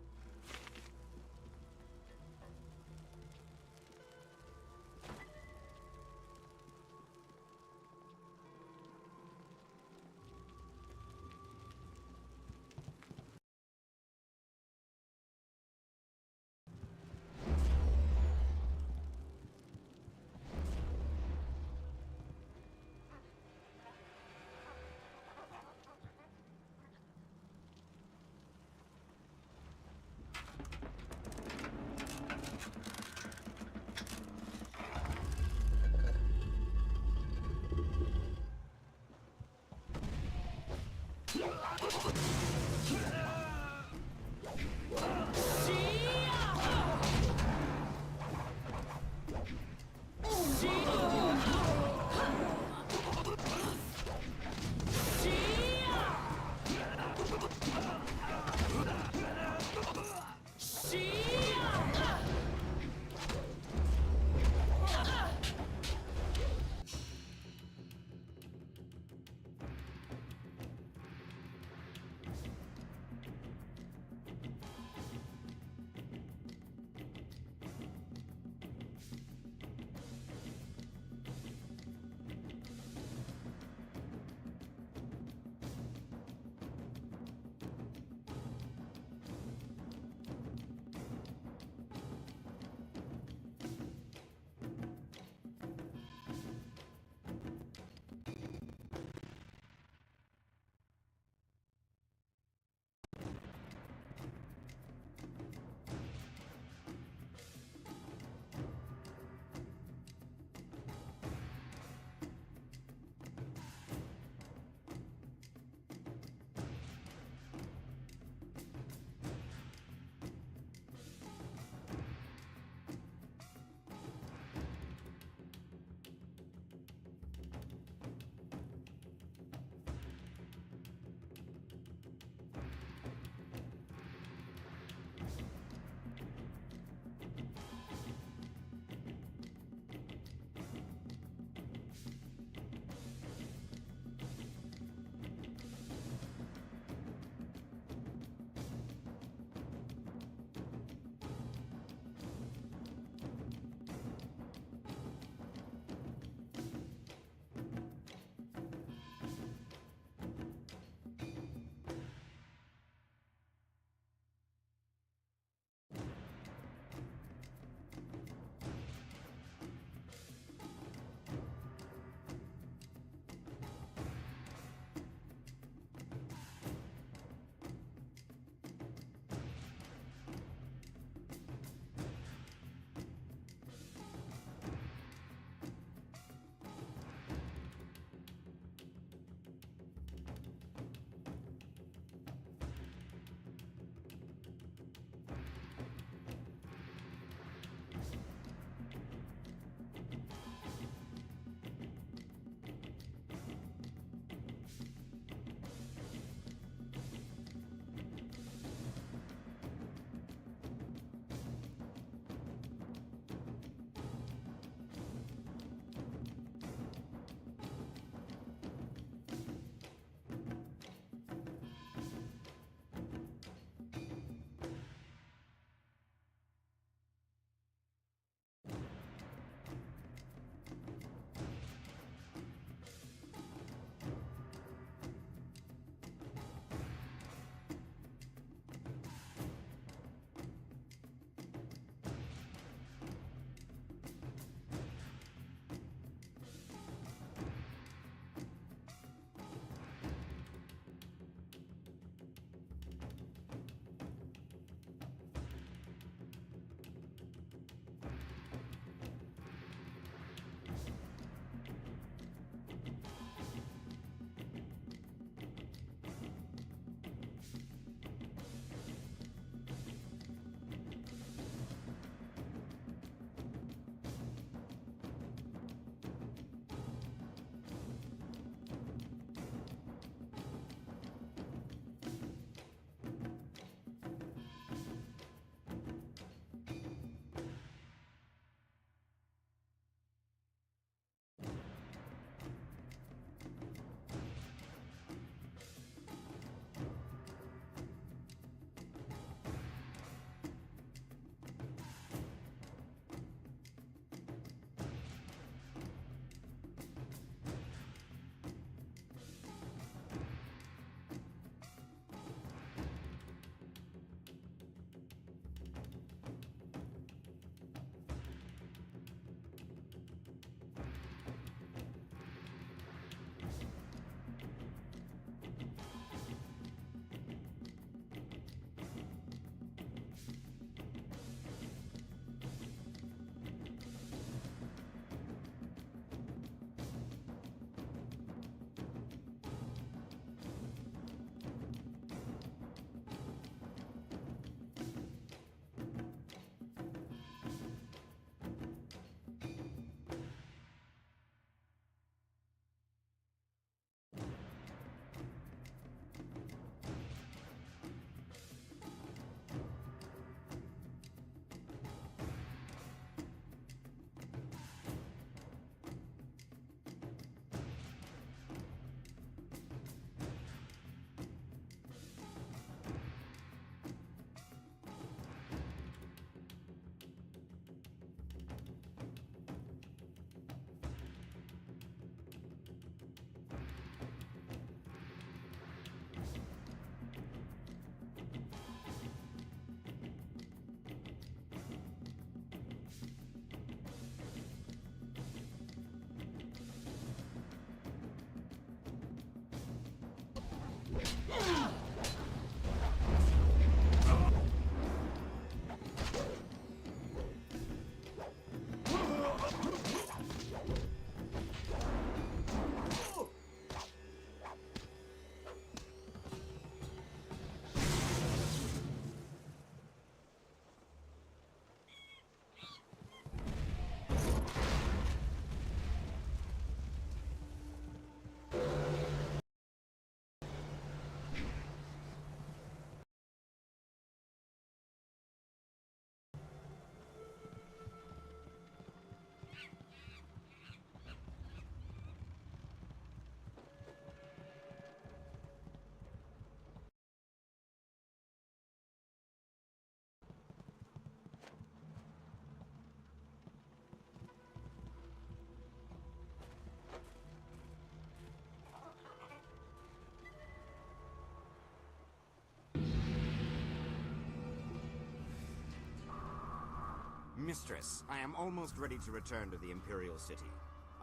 Mistress, I am almost ready to return to the Imperial City.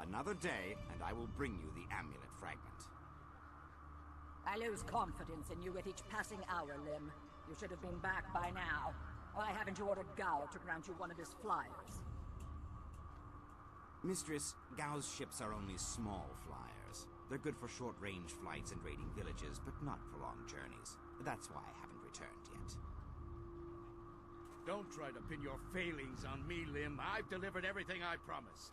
Another day, and I will bring you the amulet fragment. I lose confidence in you with each passing hour, Lim. You should have been back by now. Why haven't you ordered Gao to grant you one of his flyers? Mistress, Gao's ships are only small flyers. They're good for short-range flights and raiding villages, but not for long journeys. That's why I haven't returned yet. Don't try to pin your failings on me, Lim. I've delivered everything I promised.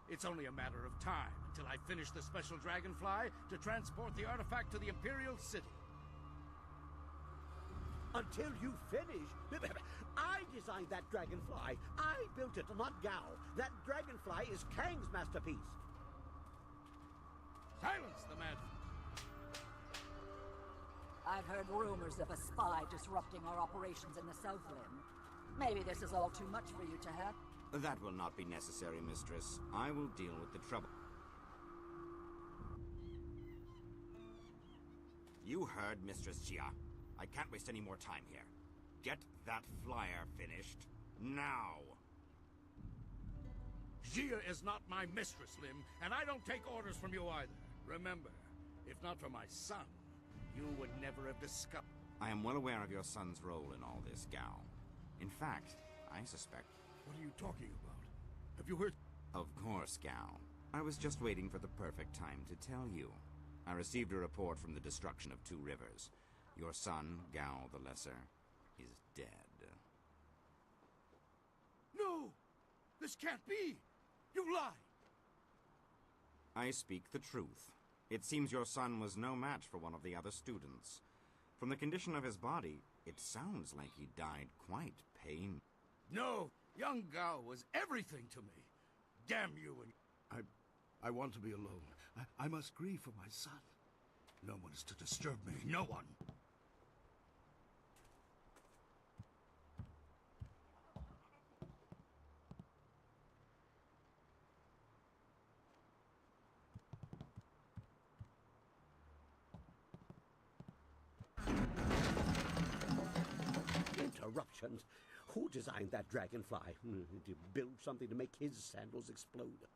It's only a matter of time until I finish the special dragonfly to transport the artifact to the Imperial City. Until you finish? I designed that dragonfly. I built it, not Gao. That dragonfly is Kang's masterpiece. Silence the man! I've heard rumors of a spy disrupting our operations in the South Rim. Maybe this is all too much for you to have. That will not be necessary, Mistress. I will deal with the trouble. You heard Mistress Jia. I can't waste any more time here. Get that flyer finished now. Jia is not my mistress, Lim, and I don't take orders from you either. Remember, if not for my son, you would never have discovered... I am well aware of your son's role in all this, Gao. In fact, I suspect... What are you talking about? Have you heard... Of course, Gao. I was just waiting for the perfect time to tell you. I received a report from the destruction of 2 rivers. Your son, Gao the Lesser, is dead. No! This can't be! You lie! I speak the truth. It seems your son was no match for one of the other students. From the condition of his body, it sounds like he died quite painfully. No! Young Gao was everything to me. Damn you and... I want to be alone. I must grieve for my son. No one is to disturb me. No one. Interruptions? Who designed that dragonfly? To build something to make his sandals explode?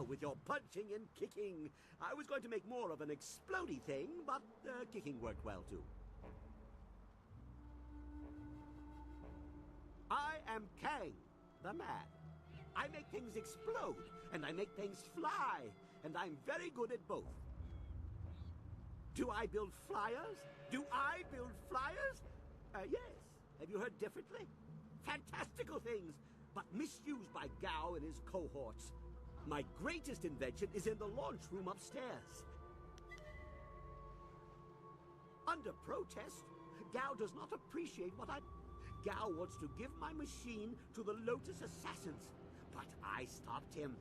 With your punching and kicking. I was going to make more of an explodey thing, but kicking worked well too. I am Kang, the man. I make things explode, and I make things fly, and I'm very good at both. Do I build flyers? Do I build flyers? Yes. Have you heard differently? Fantastical things, but misused by Gao and his cohorts. My greatest invention is in the launch room upstairs. Under protest, Gao does not appreciate what Gao wants to give my machine to the Lotus Assassins, but I stopped him.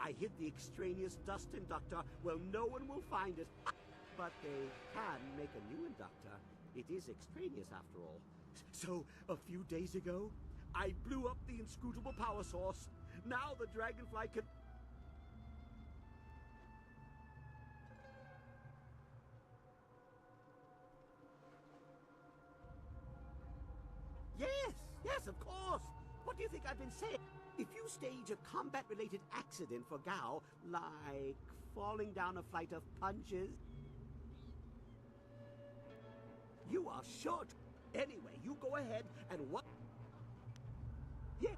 I hid the extraneous dust inductor where no one will find it. But they can make a new inductor. It is extraneous after all. So, a few days ago, I blew up the inscrutable power source. Now the dragonfly can... Yes, of course. What do you think I've been saying? If you stage a combat-related accident for Gao, like falling down a flight of punches, you are short. Anyway, you go ahead and what? Yeah.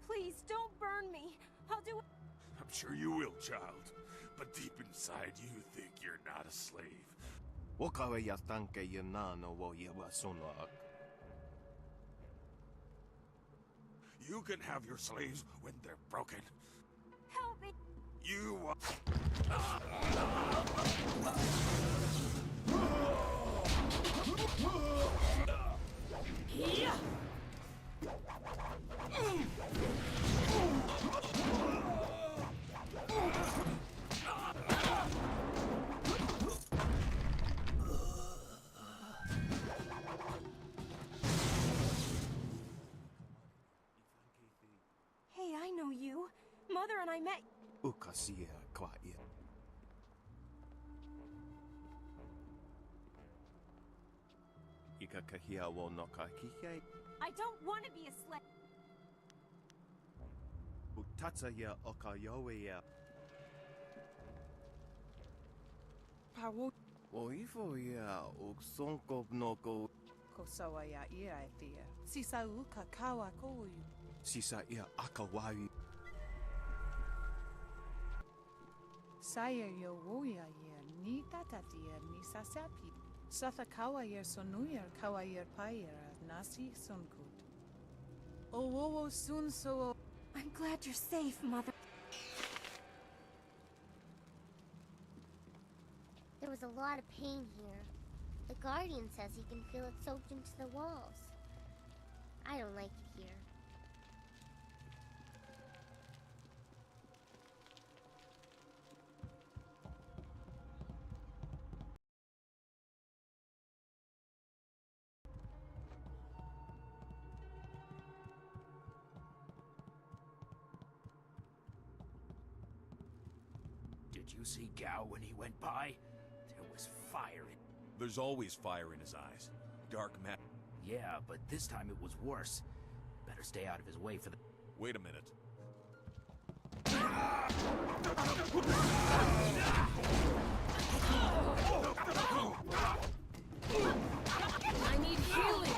Please, don't burn me. I'll do it. I'm sure you will, child. But deep inside, you think you're not a slave. You can have your slaves when they're broken. Help me. You Yeah. Hey, I know you. Mother and I met. I don't want to be a slave. Kosawa ya ia e thea. Sisa uka kawa koyu. Saya yo woya ye ni tatatia ni sasapi. Satha kawa yer sonuyer kawa yer payer nasi sunkut. Oh, soon so. I'm glad you're safe, Mother. There was a lot of pain here. The Guardian says he can feel it soaked into the walls. I don't like it here. Did you see Gao when he went by? There was fire in... There's always fire in his eyes. Dark matter. Yeah, but this time it was worse. Better stay out of his way for the... Wait a minute. I need healing.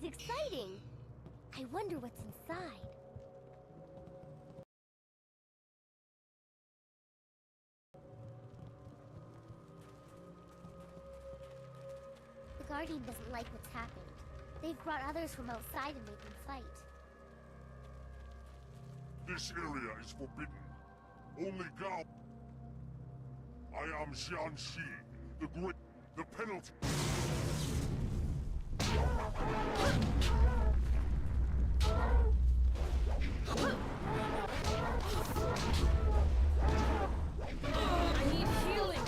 exciting. I wonder what's inside. The Guardian doesn't like what's happened. They've brought others from outside and made them fight. This area is forbidden. Only Gao. I am Jianxi, the Great. The penalty. I need healing.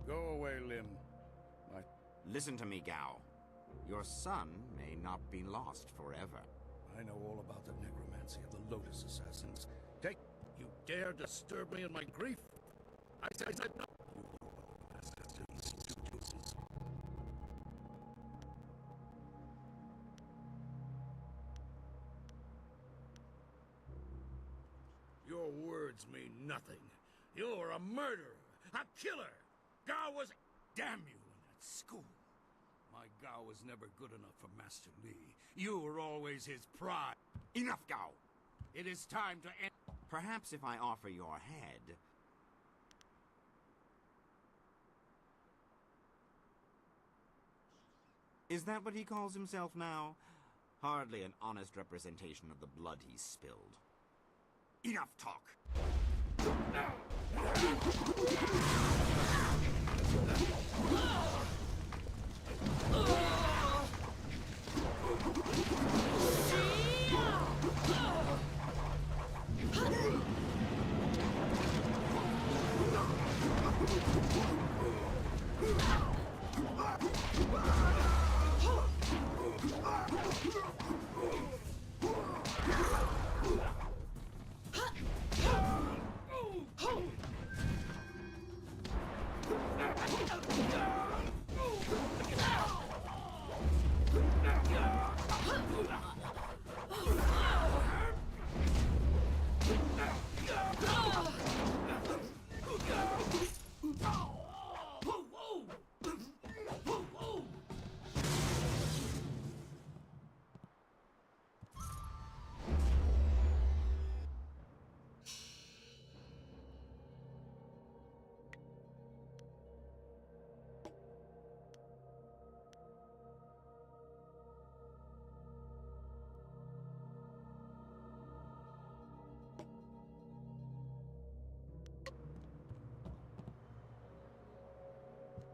Go away, Lim. Listen to me, Gao. Your son may not be lost forever. I know all about the necromancy of the Lotus Assassins. Take... You dare disturb me in my grief? I said no. You assassins. Your words mean nothing. You're a murderer, a killer. Gao was... Damn you in that school. My Gao was never good enough for Master Li. You were always his pride. Enough, Gao! It is time to end... Perhaps if I offer your head... Is that what he calls himself now? Hardly an honest representation of the blood he spilled. Enough talk!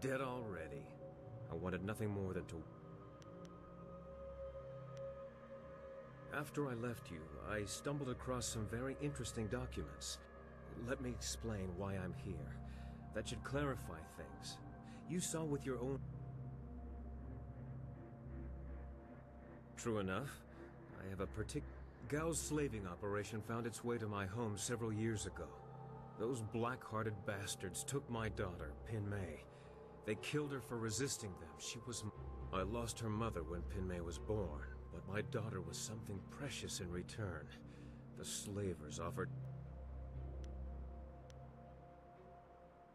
Dead already. I wanted nothing more than to... After I left you, I stumbled across some very interesting documents. Let me explain why I'm here. That should clarify things. You saw with your own... True enough. I have a particular... Gao's slaving operation found its way to my home several years ago. Those black-hearted bastards took my daughter, Pin Mei. They killed her for resisting them. She was... I lost her mother when Pinmei was born, but my daughter was something precious in return. The slavers offered...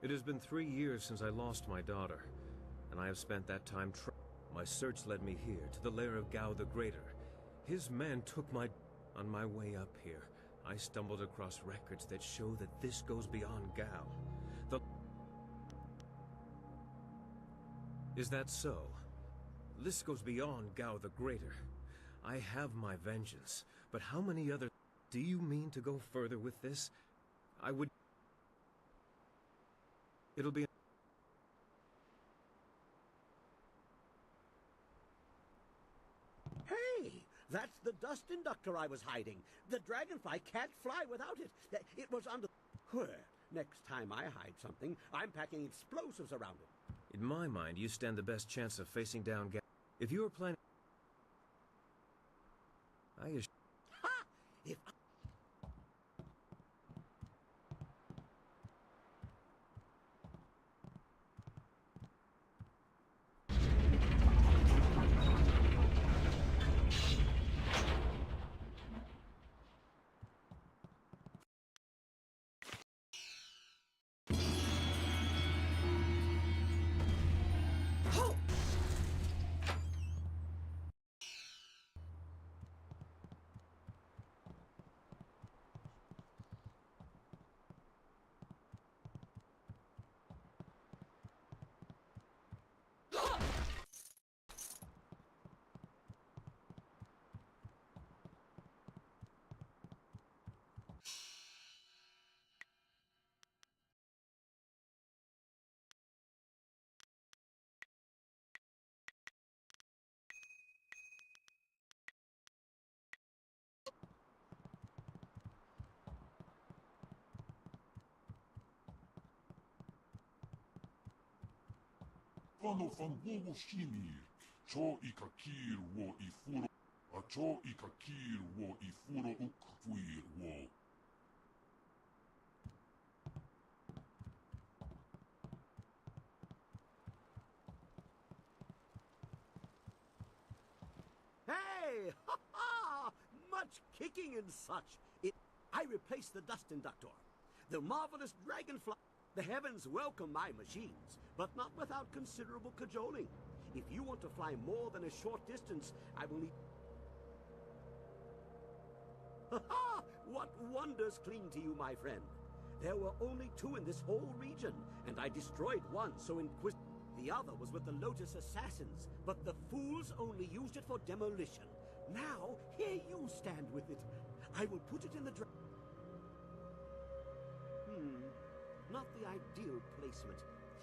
It has been 3 years since I lost my daughter, and I have spent that time My search led me here, to the lair of Gao the Greater. His men took my... On my way up here, I stumbled across records that show that this goes beyond Gao. Is that so? This goes beyond Gao the Greater. I have my vengeance, but how many other... Do you mean to go further with this? I would... It'll be... Hey! That's the dust inductor I was hiding. The dragonfly can't fly without it. It was under... Where? Next time I hide something, I'm packing explosives around it. In my mind, you stand the best chance of facing down Gao. If you were planning... Ha! If I... Whano whangowo shini, cho I ka kir wo I furo, a cho I ka kir wo I furo ukfuir wo. Hey! Ha ha! Much kicking and such. I replaced the dust inductor. The marvelous dragonfly. The heavens welcome my machines, but not without considerable cajoling. If you want to fly more than a short distance, I will need... Ha ha! What wonders cling to you, my friend? There were only 2 in this whole region, and I destroyed one, so the other was with the Lotus Assassins, but the fools only used it for demolition. Now, here you stand with it. I will put it in the Not the ideal placement.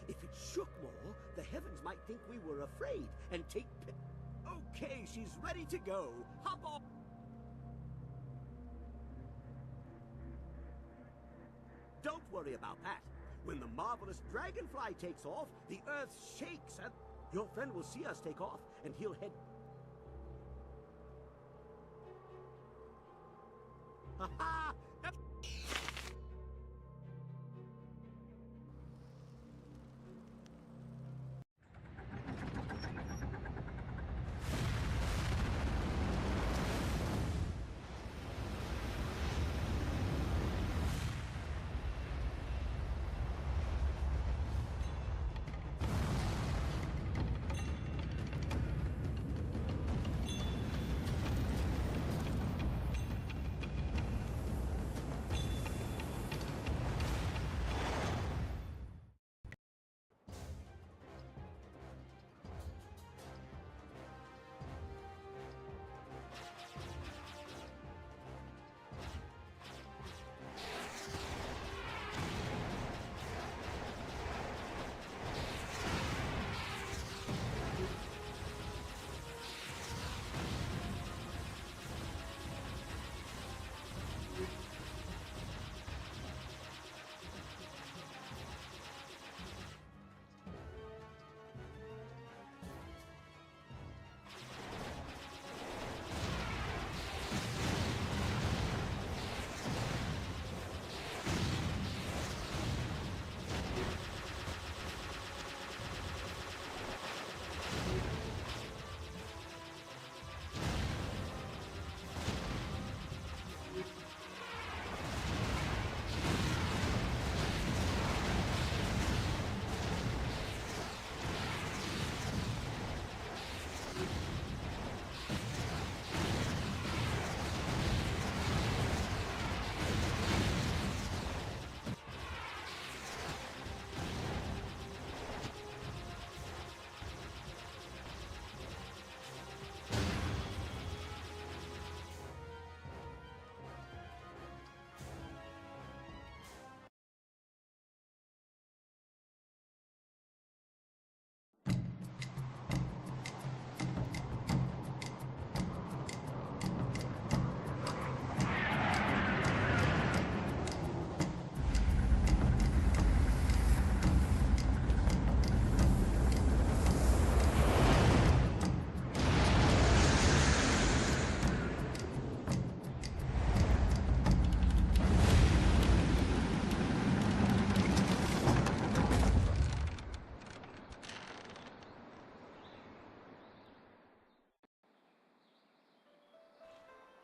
If it shook more, the heavens might think we were afraid and take Okay, she's ready to go. Hop on! Don't worry about that. When the marvelous dragonfly takes off, the earth shakes and... Your friend will see us take off, and he'll head... Ha-ha!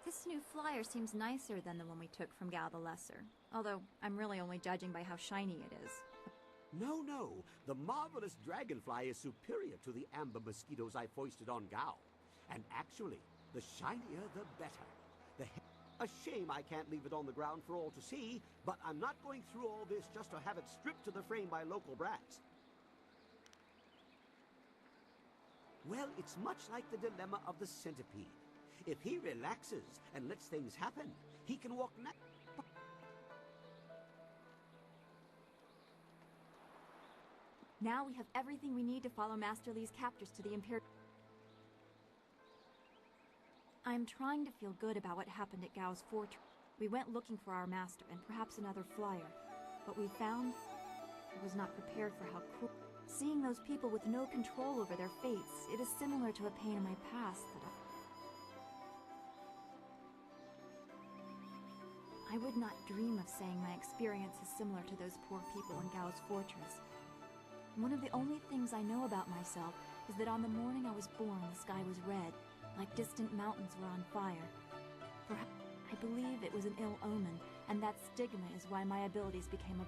This new flyer seems nicer than the one we took from Gal the Lesser. Although, I'm really only judging by how shiny it is. No, no. The marvelous dragonfly is superior to the amber mosquitoes I foisted on Gao. And actually, the shinier the better. A shame I can't leave it on the ground for all to see, but I'm not going through all this just to have it stripped to the frame by local brats. Well, it's much like the dilemma of the centipede. If he relaxes and lets things happen, he can walk Now we have everything we need to follow Master Li's captors to the Imperial. I'm trying to feel good about what happened at Gao's fortress. We went looking for our master and perhaps another flyer. What we found, I was not prepared for how cruel. Seeing those people with no control over their fates, it is similar to a pain in my past that I would not dream of saying my experience is similar to those poor people in Gao's fortress. One of the only things I know about myself is that on the morning I was born, the sky was red, like distant mountains were on fire. I believe it was an ill omen, and that stigma is why my abilities became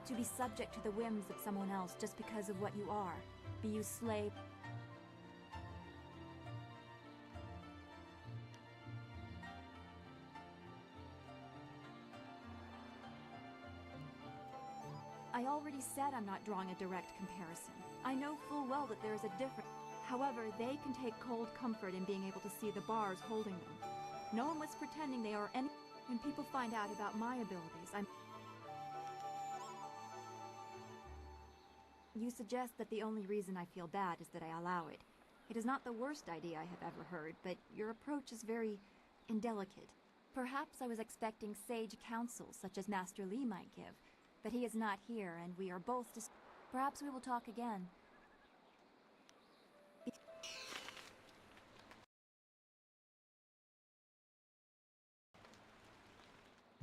to be subject to the whims of someone else just because of what you are. Be you slave. I already said I'm not drawing a direct comparison. I know full well that there is a difference. However, they can take cold comfort in being able to see the bars holding them. No one was pretending they are any. When people find out about my abilities, You suggest that the only reason I feel bad is that I allow it. It is not the worst idea I have ever heard, but your approach is very indelicate. Perhaps I was expecting sage counsel such as Master Li might give, but he is not here, and we are both Perhaps we will talk again.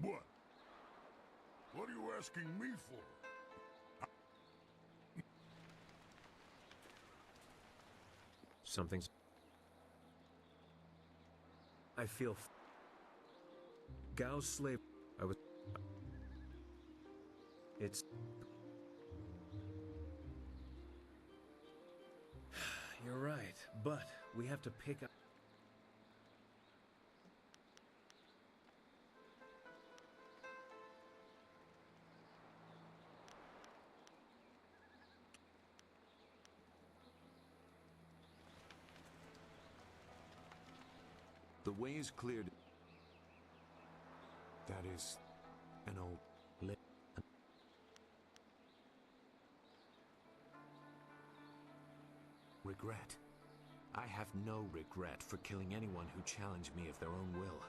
What? What are you asking me for? Something's... I feel... Gao's slave... I was... It's... You're right, but we have to pick up... The way is cleared. That is an old regret. I have no regret for killing anyone who challenged me of their own will.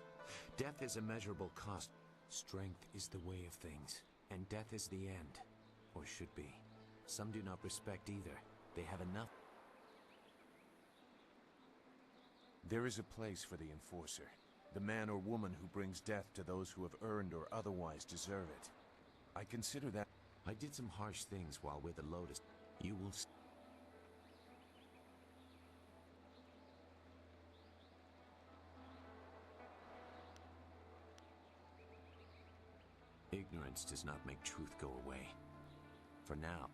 Death is a measurable cost. Strength is the way of things, and death is the end, or should be. Some do not respect either. They have enough. There is a place for the enforcer, the man or woman who brings death to those who have earned or otherwise deserve it. I consider that. I did some harsh things while with the Lotus. You will... Ignorance does not make truth go away. For now.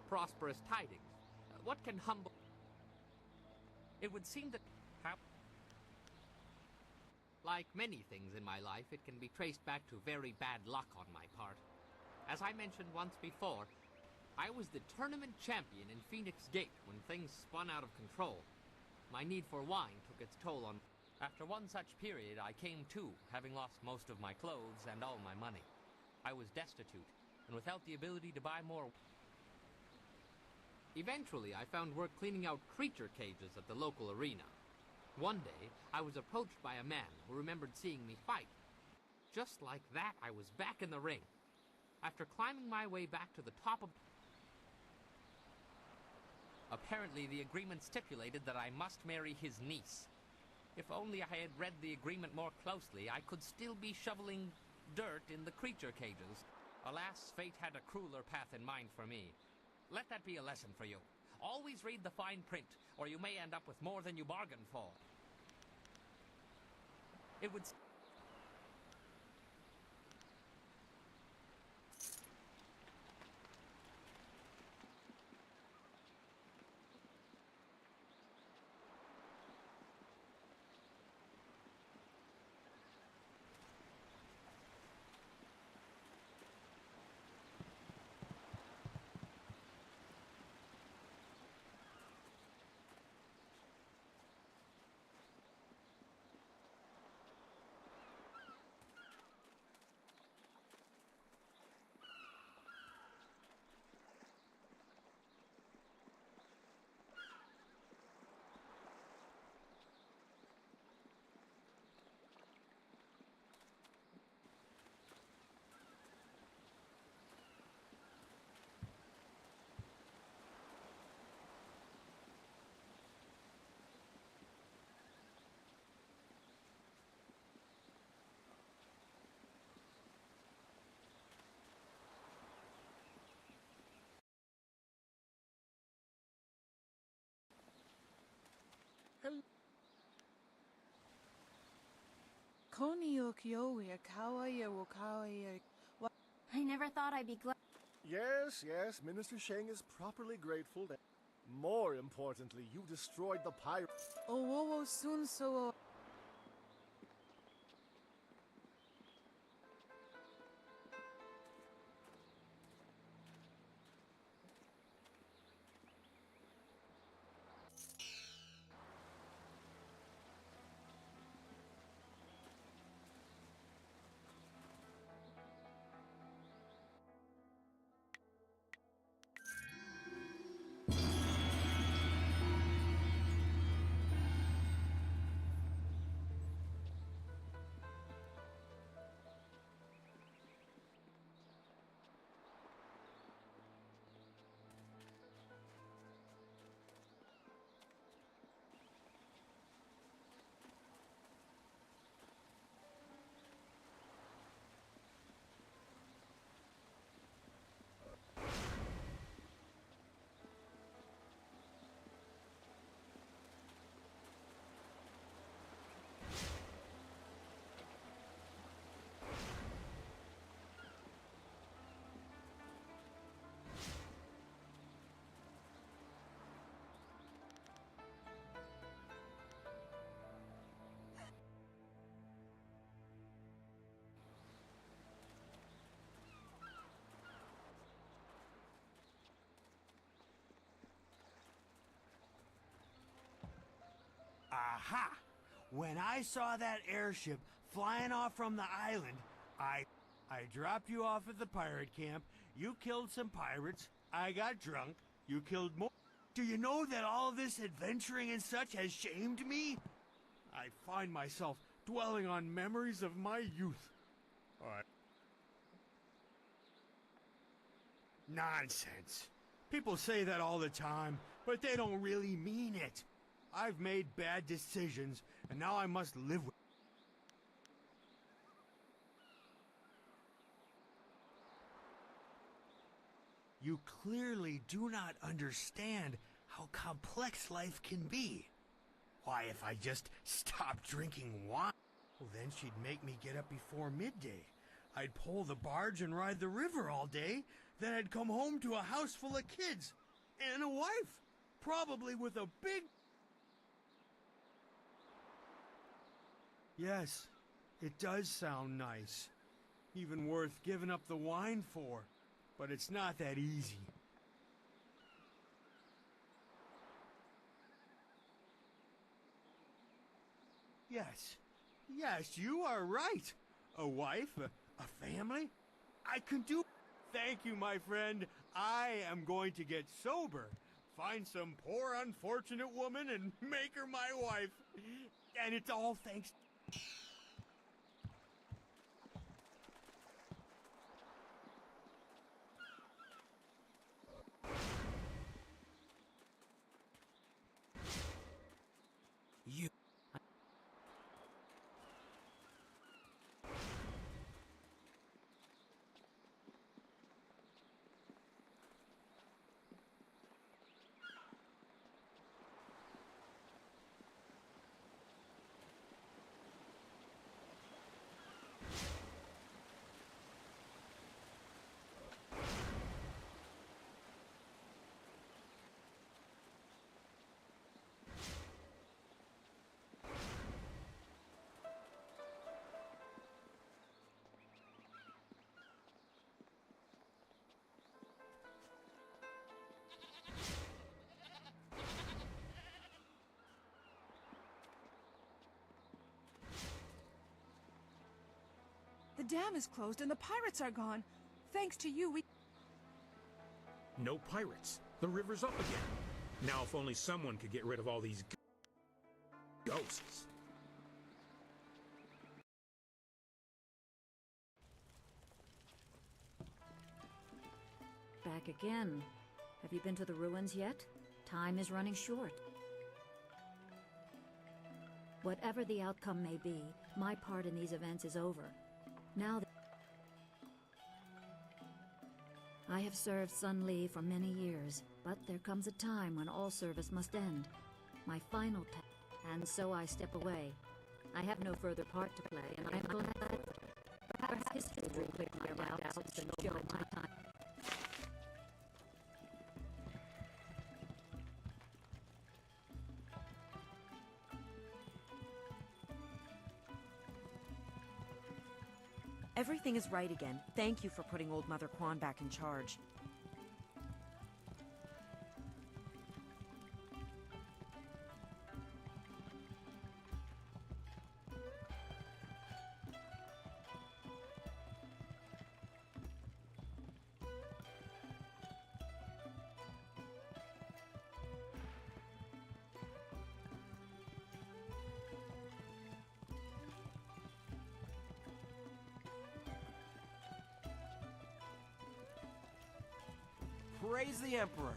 Prosperous tidings. What can humble... It would seem that... Like many things in my life, it can be traced back to very bad luck on my part. As I mentioned once before, I was the tournament champion in Phoenix Gate when things spun out of control. My need for wine took its toll on... After one such period, I came to, having lost most of my clothes and all my money. I was destitute, and without the ability to buy more... Eventually, I found work cleaning out creature cages at the local arena. One day, I was approached by a man who remembered seeing me fight. Just like that, I was back in the ring. After climbing my way back to the top of... Apparently, the agreement stipulated that I must marry his niece. If only I had read the agreement more closely, I could still be shoveling dirt in the creature cages. Alas, fate had a crueler path in mind for me. Let that be a lesson for you. Always read the fine print, or you may end up with more than you bargained for. It would... I never thought I'd be glad. Yes, yes, Minister Sheng is properly grateful that... More importantly, you destroyed the pirate. Aha! When I saw that airship flying off from the island, I dropped you off at the pirate camp, you killed some pirates, I got drunk, you killed more. Do you know that all this adventuring and such has shamed me? I find myself dwelling on memories of my youth. Nonsense. People say that all the time, but they don't really mean it. I've made bad decisions, and now I must live with... You clearly do not understand how complex life can be. Why, if I just stopped drinking wine, well, then she'd make me get up before midday. I'd pull the barge and ride the river all day. Then I'd come home to a house full of kids and a wife, probably with a big... Yes, it does sound nice. Even worth giving up the wine for. But it's not that easy. Yes. Yes, you are right. A wife, a family. I can do... Thank you, my friend. I am going to get sober. Find some poor unfortunate woman and make her my wife. And it's all thanks... You... The dam is closed and the pirates are gone. Thanks to you, we... No pirates. The river's up again. Now if only someone could get rid of all these ghosts. Back again. Have you been to the ruins yet? Time is running short. Whatever the outcome may be, my part in these events is over. Now that I have served Sun Li for many years, but there comes a time when all service must end. My final and so I step away. I have no further part to play, and I am glad. Perhaps history will quickly my doubts and show my time. Everything is right again. Thank you for putting Old Mother Quan back in charge. Praise the Emperor.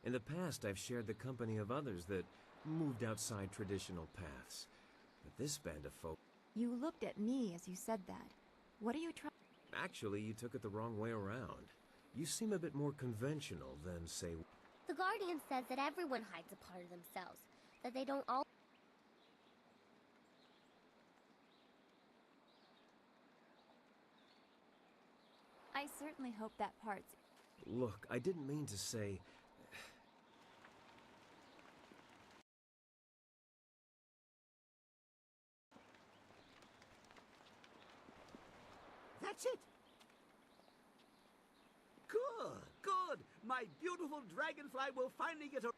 In the past, I've shared the company of others that moved outside traditional paths. But this band of folk... You looked at me as you said that. What are you trying... Actually, you took it the wrong way around. You seem a bit more conventional than, say... The Guardian says that everyone hides a part of themselves, that they don't all... I certainly hope that part's... Look, I didn't mean to say... That's it. Good, good. My beautiful dragonfly will finally get a...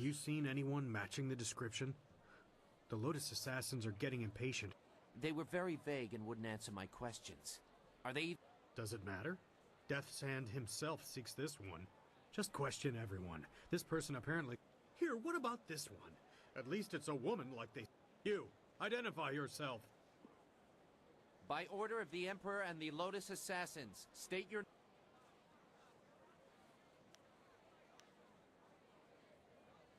you seen anyone matching the description? The Lotus Assassins are getting impatient. They were very vague and wouldn't answer my questions. Are they... Does it matter? Death's Hand himself seeks this one. Just question everyone. This person apparently... Here, what about this one? At least it's a woman like they... You, identify yourself. By order of the Emperor and the Lotus Assassins, state your...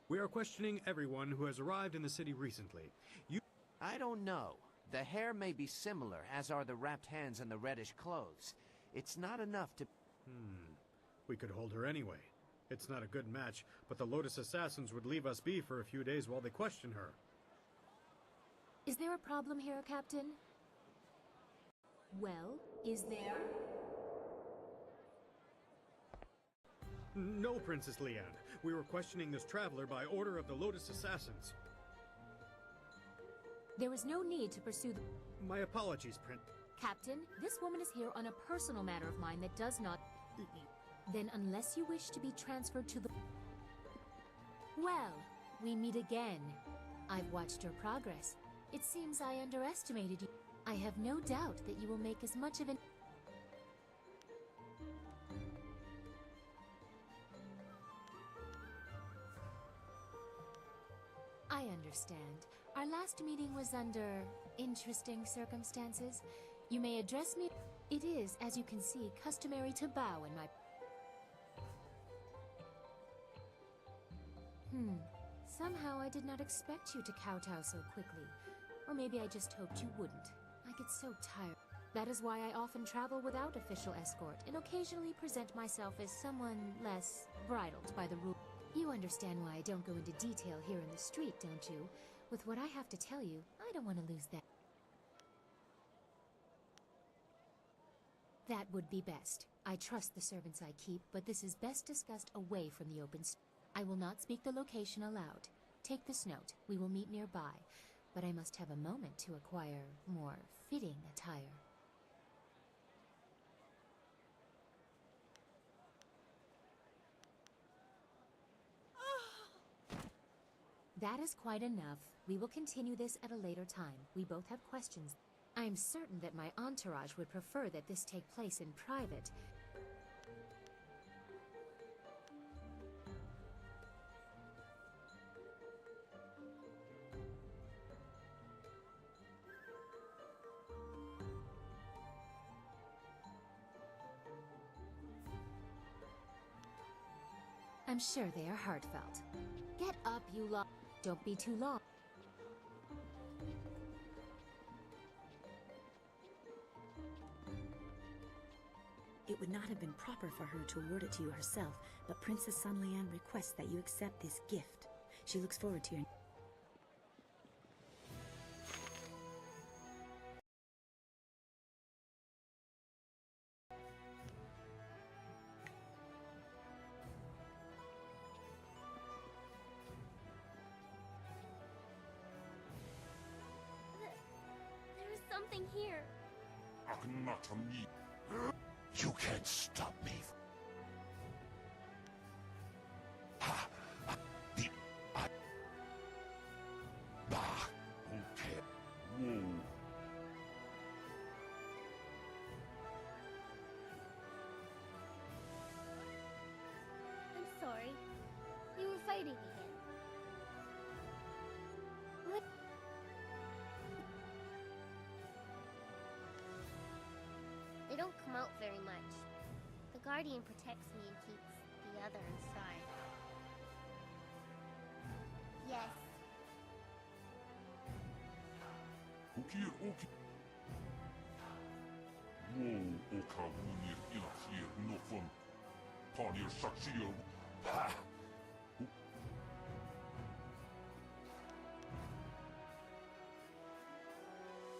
We are questioning everyone who has arrived in the city recently. You... I don't know. The hair may be similar, as are the wrapped hands and the reddish clothes. It's not enough to... We could hold her anyway. It's not a good match, but the Lotus Assassins would leave us be for a few days while they question her. Is there a problem here, Captain? Well, is there? No, Princess Leanne. We were questioning this traveler by order of the Lotus Assassins. There is no need to pursue the... My apologies, Captain, this woman is here on a personal matter of mine that does not... Then unless you wish to be transferred to the... Well, we meet again. I've watched your progress. It seems I underestimated you. I have no doubt that you will make as much of an... I understand. Our last meeting was under interesting circumstances. You may address me... It is, as you can see, customary to bow in my... Somehow I did not expect you to kowtow so quickly. Or maybe I just hoped you wouldn't. I get so tired. That is why I often travel without official escort, and occasionally present myself as someone less bridled by the rule. You understand why I don't go into detail here in the street, don't you? With what I have to tell you, I don't want to lose that. That would be best. I trust the servants I keep, but this is best discussed away from the open street. I will not speak the location aloud. Take this note. We will meet nearby, but I must have a moment to acquire more fitting attire. That is quite enough. We will continue this at a later time. We both have questions. I am certain that my entourage would prefer that this take place in private. I'm sure they are heartfelt. Get up, you lot. Don't be too long. It would not have been proper for her to award it to you herself, but Princess Sun Lian requests that you accept this gift. She looks forward to your... There is something here. You can't stop me. I'm sorry. You were fighting again. What? They don't come out very much. The Guardian protects me and keeps the other inside. Yes.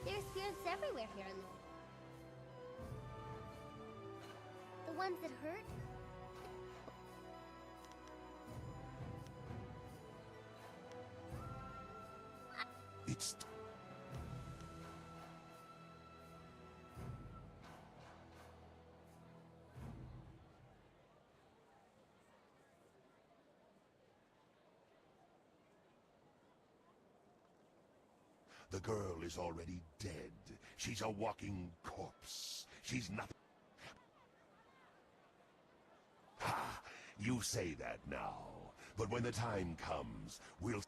There are spirits everywhere here in the ones that hurt? It's... The girl is already dead. She's a walking corpse. She's nothing. Ha! You say that now. But when the time comes, we'll...